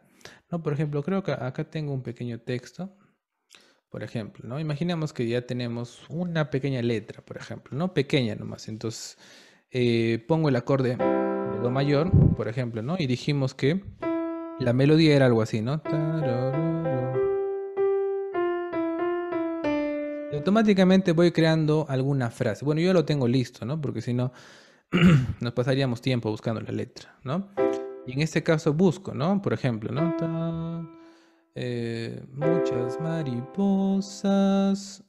¿no? Por ejemplo, creo que acá tengo un pequeño texto. Por ejemplo, ¿no? Imaginemos que ya tenemos una pequeña letra, por ejemplo, ¿no? Pequeña nomás. Entonces, pongo el acorde de do mayor, por ejemplo, ¿no? Y dijimos que la melodía era algo así, ¿no? Y automáticamente voy creando alguna frase. Bueno, yo lo tengo listo, ¿no? Porque si no, nos pasaríamos tiempo buscando la letra, ¿no? Y en este caso busco, ¿no? Por ejemplo, ¿no? Muchas mariposas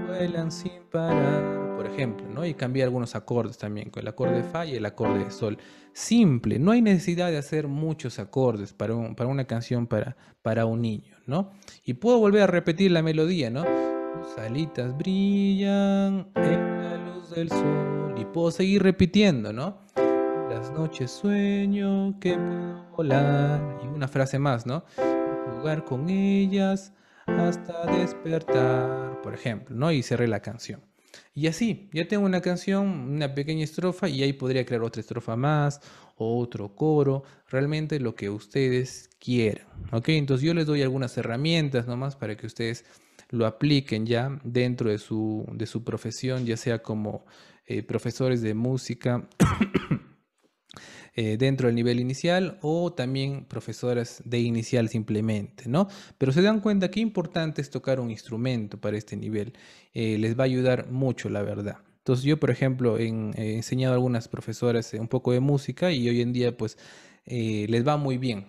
vuelan sin parar, por ejemplo, ¿no? Y cambié algunos acordes también, con el acorde de fa y el acorde de sol. Simple, no hay necesidad de hacer muchos acordes para una canción para un niño, ¿no? Y puedo volver a repetir la melodía, ¿no? Tus alitas brillan en la luz del sol. Y puedo seguir repitiendo, ¿no? Las noches sueño que puedo volar. Y una frase más, ¿no? Jugar con ellas hasta despertar, por ejemplo, ¿no? Y cerré la canción. Y así, ya tengo una canción, una pequeña estrofa y ahí podría crear otra estrofa más, o otro coro, realmente lo que ustedes quieran, ¿ok? Entonces yo les doy algunas herramientas nomás para que ustedes lo apliquen ya dentro de su profesión, ya sea como profesores de música, dentro del nivel inicial o también profesoras de inicial simplemente, ¿no? Pero se dan cuenta qué importante es tocar un instrumento para este nivel. Les va a ayudar mucho, la verdad. Entonces yo, por ejemplo, he enseñado a algunas profesoras un poco de música y hoy en día pues les va muy bien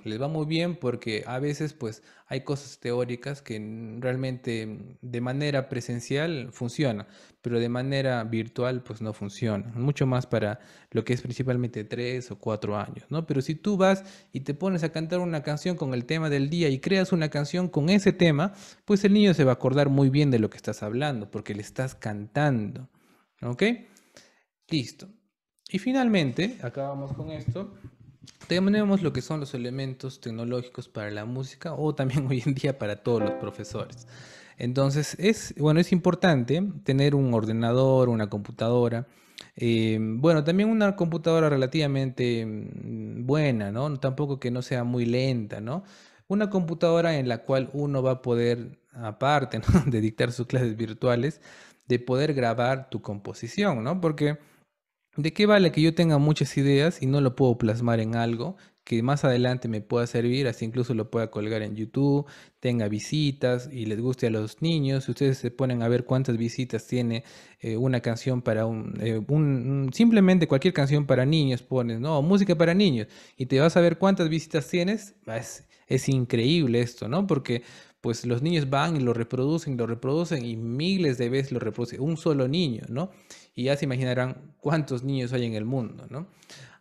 porque a veces pues hay cosas teóricas que realmente de manera presencial funcionan, pero de manera virtual pues no funcionan, mucho más para lo que es principalmente 3 o 4 años, ¿no? Pero si tú vas y te pones a cantar una canción con el tema del día y creas una canción con ese tema, pues el niño se va a acordar muy bien de lo que estás hablando porque le estás cantando. ¿Ok? Listo. Y finalmente, acabamos con esto. Tenemos lo que son los elementos tecnológicos para la música o también hoy en día para todos los profesores. Entonces, bueno, es importante tener un ordenador, una computadora. Bueno, también una computadora relativamente buena, ¿no? Tampoco que no sea muy lenta, ¿no? Una computadora en la cual uno va a poder, aparte, ¿no? de dictar sus clases virtuales, de poder grabar tu composición, ¿no? Porque ¿de qué vale que yo tenga muchas ideas y no lo puedo plasmar en algo que más adelante me pueda servir, así incluso lo pueda colgar en YouTube, tenga visitas y les guste a los niños? Si ustedes se ponen a ver cuántas visitas tiene una canción para simplemente cualquier canción para niños, pones, no, música para niños, y te vas a ver cuántas visitas tienes, es increíble esto, ¿no? Porque pues los niños van y lo reproducen y miles de veces lo reproduce un solo niño, ¿no? Y ya se imaginarán cuántos niños hay en el mundo, ¿no?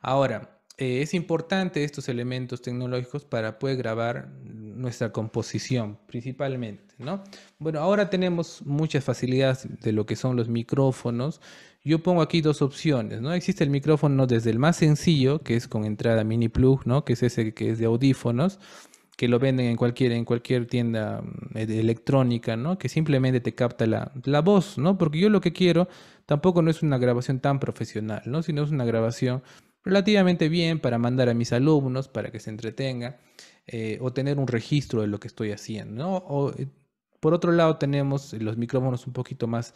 Ahora, es importante estos elementos tecnológicos para poder grabar nuestra composición, principalmente, ¿no? Bueno, ahora tenemos muchas facilidades de lo que son los micrófonos. Yo pongo aquí dos opciones, ¿no? Existe el micrófono desde el más sencillo, que es con entrada mini plug, ¿no? Que es ese que es de audífonos, que lo venden en cualquier tienda de electrónica, ¿no? Que simplemente te capta la voz, ¿no? Porque yo lo que quiero tampoco no es una grabación tan profesional, ¿no? Sino es una grabación relativamente bien para mandar a mis alumnos, para que se entretengan, o tener un registro de lo que estoy haciendo, ¿no? Por otro lado tenemos los micrófonos un poquito más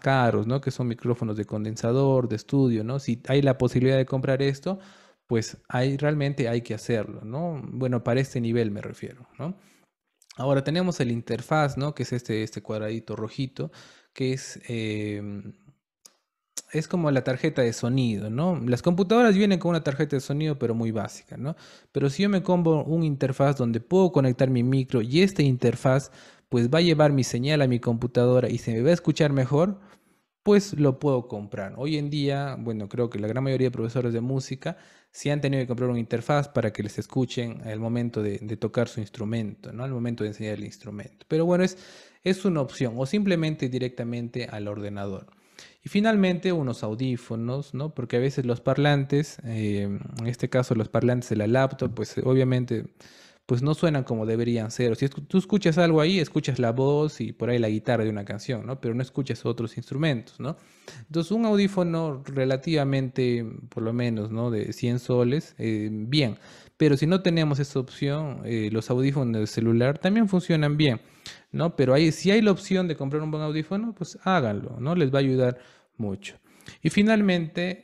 caros, ¿no? Que son micrófonos de condensador, de estudio, ¿no? Si hay la posibilidad de comprar esto, pues realmente hay que hacerlo, ¿no? Bueno, para este nivel me refiero, ¿no? Ahora tenemos el interfaz, ¿no? Que es este cuadradito rojito, que es como la tarjeta de sonido, ¿no? Las computadoras vienen con una tarjeta de sonido, pero muy básica, ¿no? Pero si yo me compro un interfaz donde puedo conectar mi micro y este interfaz, pues va a llevar mi señal a mi computadora y se me va a escuchar mejor, pues lo puedo comprar. Hoy en día, bueno, creo que la gran mayoría de profesores de música sí han tenido que comprar una interfaz para que les escuchen al momento de tocar su instrumento, ¿no? Al momento de enseñar el instrumento. Pero bueno, es una opción o simplemente directamente al ordenador. Y finalmente unos audífonos, ¿no? Porque a veces los parlantes, en este caso los parlantes de la laptop, pues obviamente pues no suenan como deberían ser. O si tú escuchas algo ahí, escuchas la voz y por ahí la guitarra de una canción, ¿no? Pero no escuchas otros instrumentos, ¿no? Entonces un audífono relativamente, por lo menos, ¿no? De 100 soles, bien. Pero si no tenemos esa opción, los audífonos de celular también funcionan bien, ¿no? Pero ahí, si hay la opción de comprar un buen audífono, pues háganlo, ¿no? Les va a ayudar mucho. Y finalmente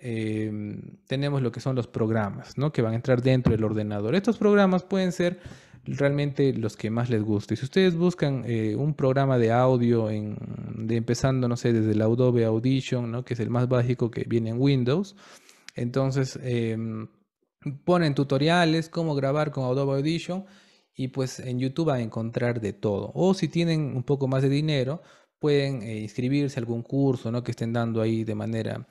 tenemos lo que son los programas, ¿no? Que van a entrar dentro del ordenador. Estos programas pueden ser realmente los que más les guste. Si ustedes buscan un programa de audio empezando, no sé, desde el Adobe Audition, ¿no? Que es el más básico que viene en Windows, entonces ponen tutoriales, cómo grabar con Adobe Audition y pues en YouTube van a encontrar de todo. O si tienen un poco más de dinero, pueden inscribirse a algún curso, ¿no? Que estén dando ahí de manera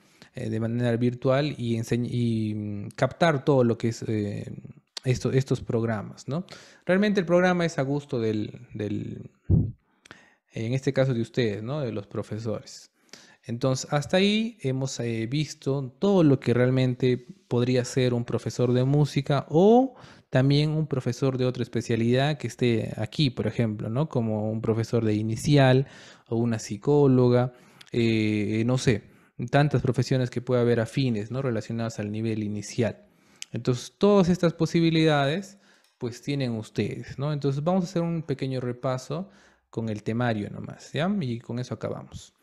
virtual y captar todo lo que es estos programas, ¿no? Realmente el programa es a gusto en este caso de ustedes, ¿no? De los profesores. Entonces, hasta ahí hemos visto todo lo que realmente podría ser un profesor de música o también un profesor de otra especialidad que esté aquí, por ejemplo, ¿no? Como un profesor de inicial o una psicóloga, no sé, tantas profesiones que puede haber afines, ¿no? Relacionadas al nivel inicial. Entonces, todas estas posibilidades, pues tienen ustedes, ¿no? Entonces, vamos a hacer un pequeño repaso con el temario nomás, ¿ya? Y con eso acabamos.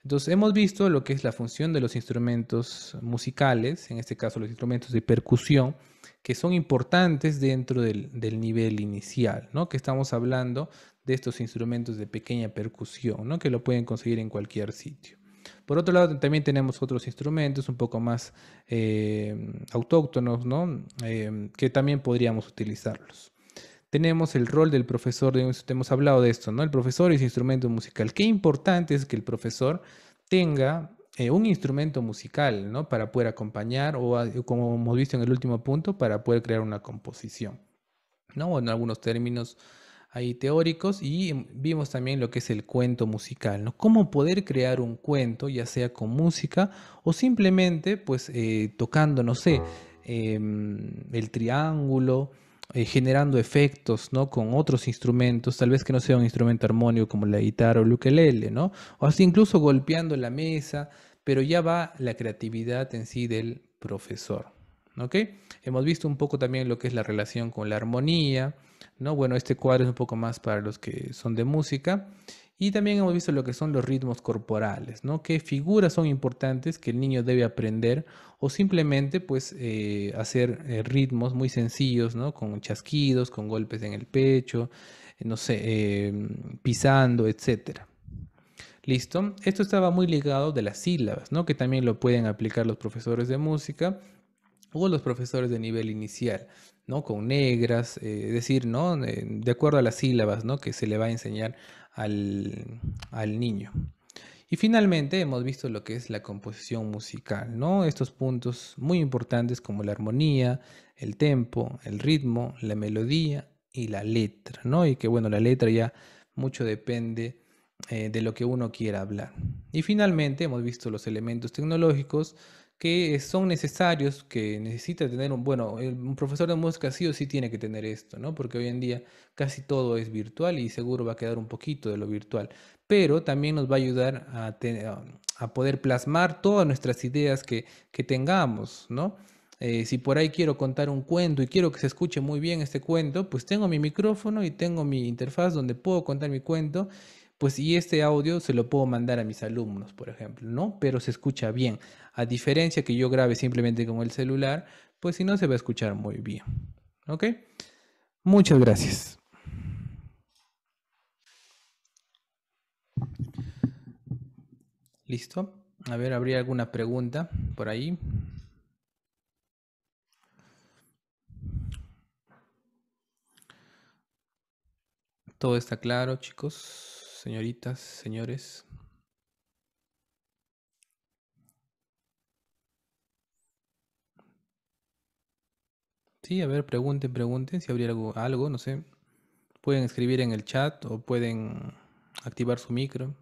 Entonces, hemos visto lo que es la función de los instrumentos musicales, en este caso los instrumentos de percusión, que son importantes dentro del nivel inicial, ¿no? Que estamos hablando de estos instrumentos de pequeña percusión, ¿no? Que lo pueden conseguir en cualquier sitio. Por otro lado, también tenemos otros instrumentos un poco más autóctonos, ¿no? Que también podríamos utilizarlos. Tenemos el rol del profesor, hemos hablado de esto, ¿no? El profesor es instrumento musical. Qué importante es que el profesor tenga un instrumento musical, ¿no? Para poder acompañar o, como hemos visto en el último punto, para poder crear una composición, ¿no? O en algunos términos ahí teóricos, y vimos también lo que es el cuento musical, ¿no? Cómo poder crear un cuento, ya sea con música o simplemente, pues, tocando, no sé, el triángulo, generando efectos, ¿no? Con otros instrumentos, tal vez que no sea un instrumento armónico como la guitarra o el ukelele, ¿no? O así incluso golpeando la mesa, pero ya va la creatividad en sí del profesor, ¿ok? Hemos visto un poco también lo que es la relación con la armonía, ¿no? Bueno, este cuadro es un poco más para los que son de música. Y también hemos visto lo que son los ritmos corporales, ¿no? Qué figuras son importantes que el niño debe aprender o simplemente pues hacer ritmos muy sencillos, ¿no? Con chasquidos, con golpes en el pecho, no sé, pisando, etcétera. ¿Listo? Esto estaba muy ligado de las sílabas, ¿no? Que también lo pueden aplicar los profesores de música o los profesores de nivel inicial, ¿no? Con negras, es decir, ¿no? De acuerdo a las sílabas, ¿no? Que se le va a enseñar al niño. Y finalmente hemos visto lo que es la composición musical, ¿no? Estos puntos muy importantes como la armonía, el tempo, el ritmo, la melodía y la letra, ¿no? Y que bueno, la letra ya mucho depende de lo que uno quiera hablar. Y finalmente hemos visto los elementos tecnológicos que son necesarios, que necesita tener un profesor de música sí o sí tiene que tener esto, ¿no? Porque hoy en día casi todo es virtual y seguro va a quedar un poquito de lo virtual, pero también nos va a ayudar a poder plasmar todas nuestras ideas que tengamos, ¿no? Si por ahí quiero contar un cuento y quiero que se escuche muy bien este cuento, pues tengo mi micrófono y tengo mi interfaz donde puedo contar mi cuento, pues y este audio se lo puedo mandar a mis alumnos, por ejemplo, ¿no? Pero se escucha bien. A diferencia que yo grabe simplemente con el celular, pues si no se va a escuchar muy bien. ¿Ok? Muchas gracias. ¿Listo? A ver, ¿habría alguna pregunta por ahí? ¿Todo está claro, chicos, señoritas, señores? Sí, a ver, pregunten si habría algo, no sé. Pueden escribir en el chat o pueden activar su micro.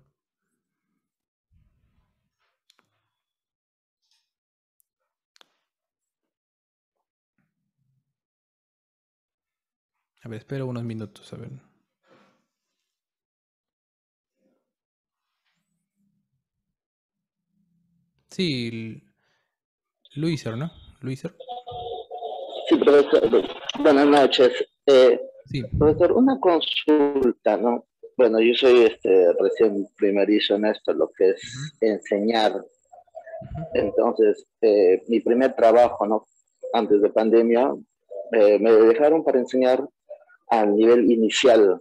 A ver, espero unos minutos, a ver. Sí, Luiser, ¿no? Luiser. Sí, profesor. Buenas noches. Sí. Profesor, una consulta, ¿no? Bueno, yo soy recién primerizo en esto, lo que es enseñar. Entonces, mi primer trabajo, ¿no? Antes de pandemia, me dejaron para enseñar al nivel inicial,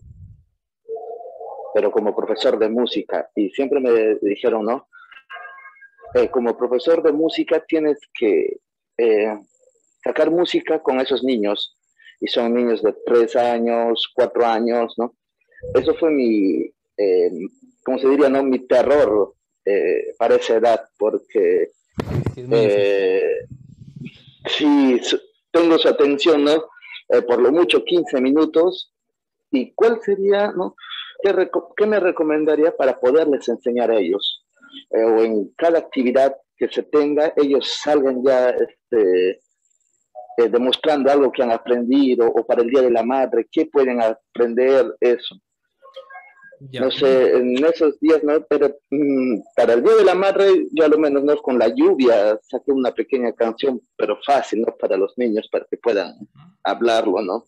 pero como profesor de música. Y siempre me dijeron, ¿no? Como profesor de música tienes que sacar música con esos niños. Y son niños de 3 años, 4 años, ¿no? Eso fue ¿cómo se diría, no? Mi terror para esa edad, porque Sí, es muy difícil. sí, tengo su atención, ¿no? Por lo mucho 15 minutos. ¿Y cuál sería, ¿no? ¿Qué me recomendaría para poderles enseñar a ellos? O en cada actividad que se tenga, ellos salgan ya demostrando algo que han aprendido, o para el Día de la Madre, ¿qué pueden aprender eso? Ya, No mira. sé, en esos días, ¿no? Pero para el Día de la Madre, yo a lo menos, ¿no? Con la lluvia saqué una pequeña canción, pero fácil, ¿no? Para los niños, para que puedan hablarlo, ¿no?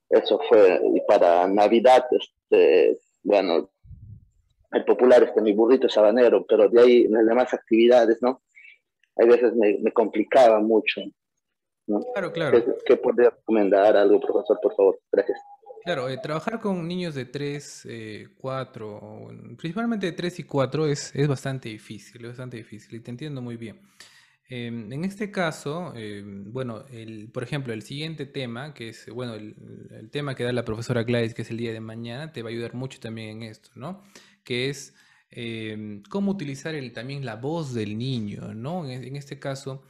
Eso fue, y para Navidad, bueno, el popular, mi burrito sabanero, pero de ahí las demás actividades, ¿no? Hay veces me complicaba mucho, ¿no? Claro, claro. ¿Qué podría recomendar algo, profesor, por favor? Gracias. Claro, trabajar con niños de 3, 4, principalmente de 3 y 4 es bastante difícil, es bastante difícil y te entiendo muy bien. En este caso, bueno, por ejemplo, el siguiente tema, que es, bueno, el tema que da la profesora Gladys, que es el día de mañana, te va a ayudar mucho también en esto, ¿no? Que es cómo utilizar también la voz del niño, ¿no? En este caso,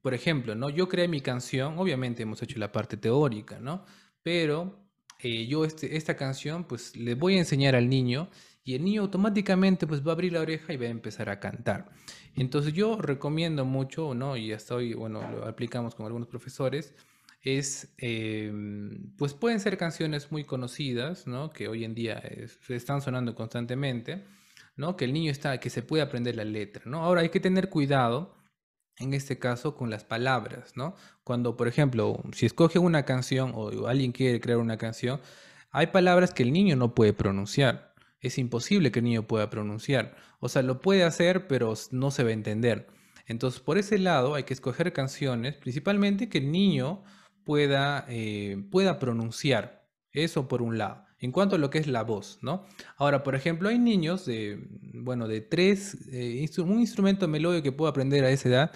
por ejemplo, ¿no? Yo creé mi canción, obviamente hemos hecho la parte teórica, ¿no? Pero yo esta canción, pues le voy a enseñar al niño y el niño automáticamente pues va a abrir la oreja y va a empezar a cantar. Entonces yo recomiendo mucho, ¿no? Y hasta hoy, bueno, lo aplicamos con algunos profesores, pues pueden ser canciones muy conocidas, ¿no? Que hoy en día están sonando constantemente, ¿no? Que el niño que se puede aprender la letra, ¿no? Ahora hay que tener cuidado en este caso con las palabras, ¿no? Cuando, por ejemplo, si escoge una canción o alguien quiere crear una canción, hay palabras que el niño no puede pronunciar. Es imposible que el niño pueda pronunciar. O sea, lo puede hacer, pero no se va a entender. Entonces, por ese lado, hay que escoger canciones, principalmente que el niño pueda pronunciar. Eso por un lado. En cuanto a lo que es la voz, ¿no? Ahora, por ejemplo, hay niños bueno, de un instrumento melódico que puedo aprender a esa edad.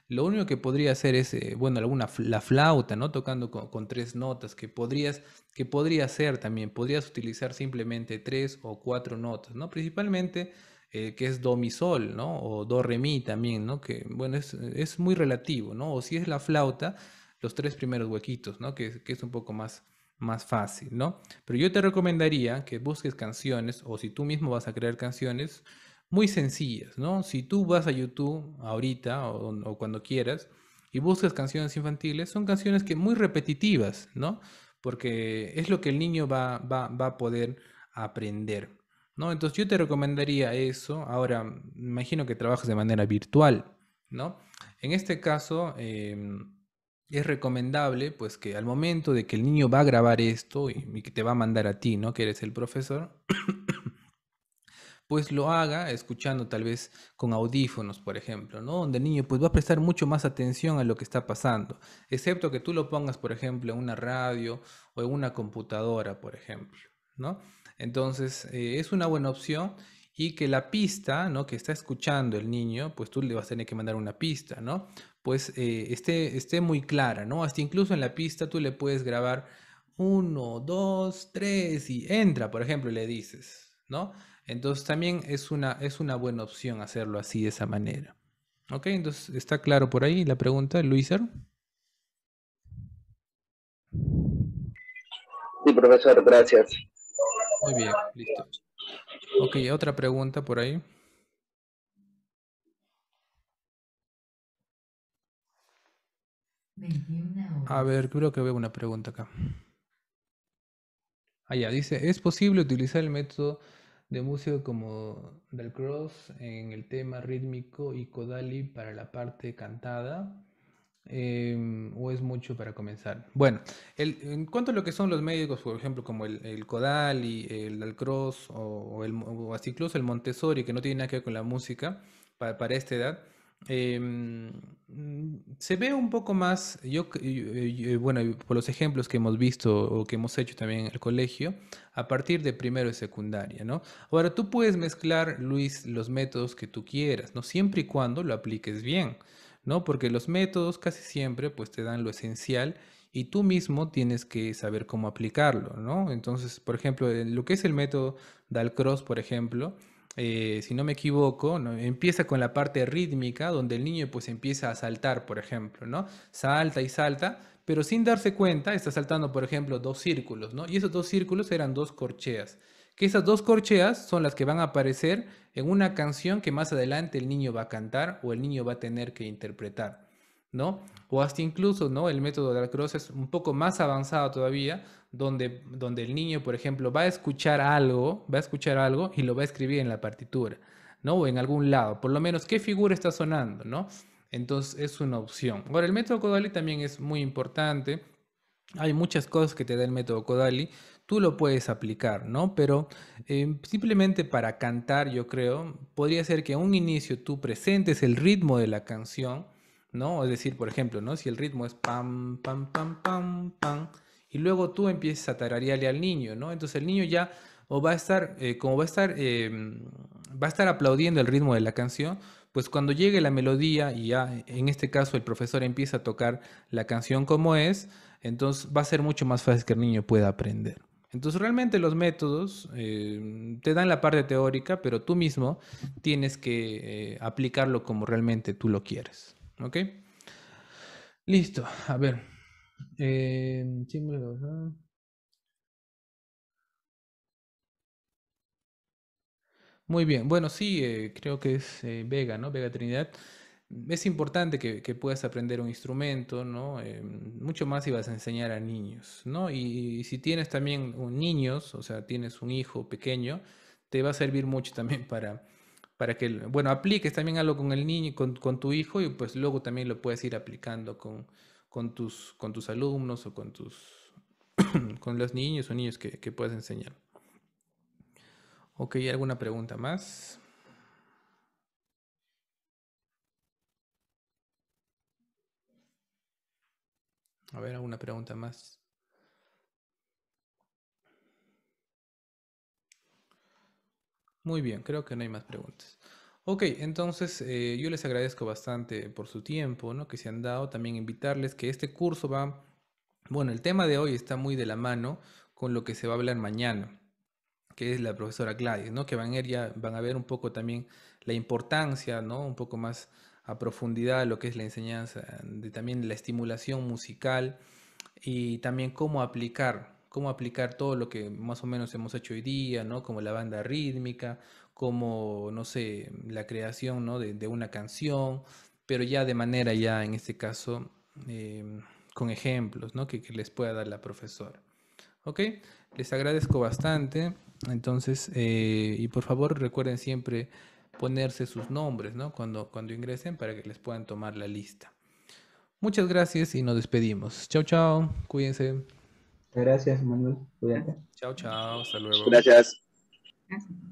Lo único que podría hacer es, bueno, la flauta, ¿no? Tocando con 3 notas, que podría ser también, podrías utilizar simplemente 3 o 4 notas, ¿no? Principalmente, que es do, mi, sol, ¿no? O do, re, mi también, ¿no? Que, bueno, es muy relativo, ¿no? O si es la flauta, los 3 primeros huequitos, ¿no? Que es un poco más fácil, ¿no? Pero yo te recomendaría que busques canciones, o si tú mismo vas a crear canciones, muy sencillas, ¿no? Si tú vas a YouTube ahorita o cuando quieras y buscas canciones infantiles, son canciones que muy repetitivas, ¿no? Porque es lo que el niño va a poder aprender, ¿no? Entonces yo te recomendaría eso. Ahora, me imagino que trabajas de manera virtual, ¿no? En este caso, es recomendable, pues, que al momento de que el niño va a grabar esto y que te va a mandar a ti, ¿no? Que eres el profesor, pues lo haga escuchando tal vez con audífonos, por ejemplo, ¿no? Donde el niño pues va a prestar mucho más atención a lo que está pasando, excepto que tú lo pongas, por ejemplo, en una radio o en una computadora, por ejemplo, ¿no? Entonces, es una buena opción y que la pista, ¿no? Que está escuchando el niño, pues tú le vas a tener que mandar una pista, ¿no? Pues esté muy clara, ¿no? Hasta incluso en la pista tú le puedes grabar 1, 2, 3 y entra, por ejemplo, y le dices, ¿no? Entonces también es una buena opción hacerlo así de esa manera. ¿Ok? Entonces, ¿está claro por ahí la pregunta, Luiser? Sí, profesor, gracias. Muy bien, listo. Ok, otra pregunta por ahí. A ver, creo que veo una pregunta acá. Ya, dice, ¿es posible utilizar el método de música como Dalcroze en el tema rítmico y Kodali para la parte cantada? ¿O es mucho para comenzar? Bueno, en cuanto a lo que son los médicos, por ejemplo, como el Kodali, el Dalcroze o hasta incluso el Montessori, que no tiene nada que ver con la música para esta edad, se ve un poco más, bueno, por los ejemplos que hemos visto o que hemos hecho también en el colegio, a partir de primero y secundaria, ¿no? Ahora, tú puedes mezclar, Luis, los métodos que tú quieras, ¿no? Siempre y cuando lo apliques bien, ¿no? Porque los métodos casi siempre pues te dan lo esencial y tú mismo tienes que saber cómo aplicarlo, ¿no? Entonces, por ejemplo, lo que es el método Dalcroze, por ejemplo, si no me equivoco, ¿no? Empieza con la parte rítmica, donde el niño pues empieza a saltar, por ejemplo, ¿no? Salta y salta, pero sin darse cuenta está saltando, por ejemplo, 2 círculos, ¿no? Y esos 2 círculos eran 2 corcheas, que esas 2 corcheas son las que van a aparecer en una canción que más adelante el niño va a cantar o el niño va a tener que interpretar, ¿no? O hasta incluso, ¿no? El método de Dalcroze es un poco más avanzado todavía, donde el niño, por ejemplo, va a escuchar algo y lo va a escribir en la partitura, ¿no? O en algún lado, por lo menos qué figura está sonando, ¿no? Entonces es una opción. Ahora, el método Kodali también es muy importante Hay muchas cosas que te da el método Kodali, tú lo puedes aplicar, ¿no? Pero simplemente para cantar, yo creo, podría ser que a un inicio tú presentes el ritmo de la canción, ¿no? Es decir, por ejemplo, ¿no? Si el ritmo es pam, pam, pam, pam, pam, y luego tú empiezas a tararearle al niño, ¿no? Entonces el niño ya o va a estar, como va a estar aplaudiendo el ritmo de la canción, pues cuando llegue la melodía y ya en este caso el profesor empieza a tocar la canción como es, entonces va a ser mucho más fácil que el niño pueda aprender. Entonces realmente los métodos te dan la parte teórica, pero tú mismo tienes que aplicarlo como realmente tú lo quieres. ¿Ok? Listo. A ver. Símbolos, ¿no? Muy bien. Bueno, sí, creo que es Vega, ¿no? Vega Trinidad. Es importante que puedas aprender un instrumento, ¿no? Mucho más si vas a enseñar a niños, ¿no? Y si tienes también niños, o sea, tienes un hijo pequeño, te va a servir mucho también para que, bueno, apliques también algo con el niño, con tu hijo y pues luego también lo puedes ir aplicando con tus alumnos o con los niños o niños que puedas enseñar. Ok, ¿alguna pregunta más? A ver, ¿alguna pregunta más? Muy bien, creo que no hay más preguntas. Ok, entonces yo les agradezco bastante por su tiempo, ¿no? Que se han dado. También invitarles que este curso va, bueno, el tema de hoy está muy de la mano con lo que se va a hablar mañana, que es la profesora Gladys, ¿no? Que van a ver un poco también la importancia, ¿no? Un poco más a profundidad lo que es la enseñanza, de también la estimulación musical y también cómo aplicar todo lo que más o menos hemos hecho hoy día, ¿no? Como la banda rítmica, como, no sé, la creación, ¿no? de una canción, pero ya de manera ya, en este caso, con ejemplos, ¿no? Que les pueda dar la profesora. ¿Ok? Les agradezco bastante. Entonces, y por favor recuerden siempre ponerse sus nombres, ¿no? Cuando ingresen para que les puedan tomar la lista. Muchas gracias y nos despedimos. Chao, chao. Cuídense. Gracias, Manuel. Cuídate. Chao, chao. Hasta luego. Gracias. Gracias.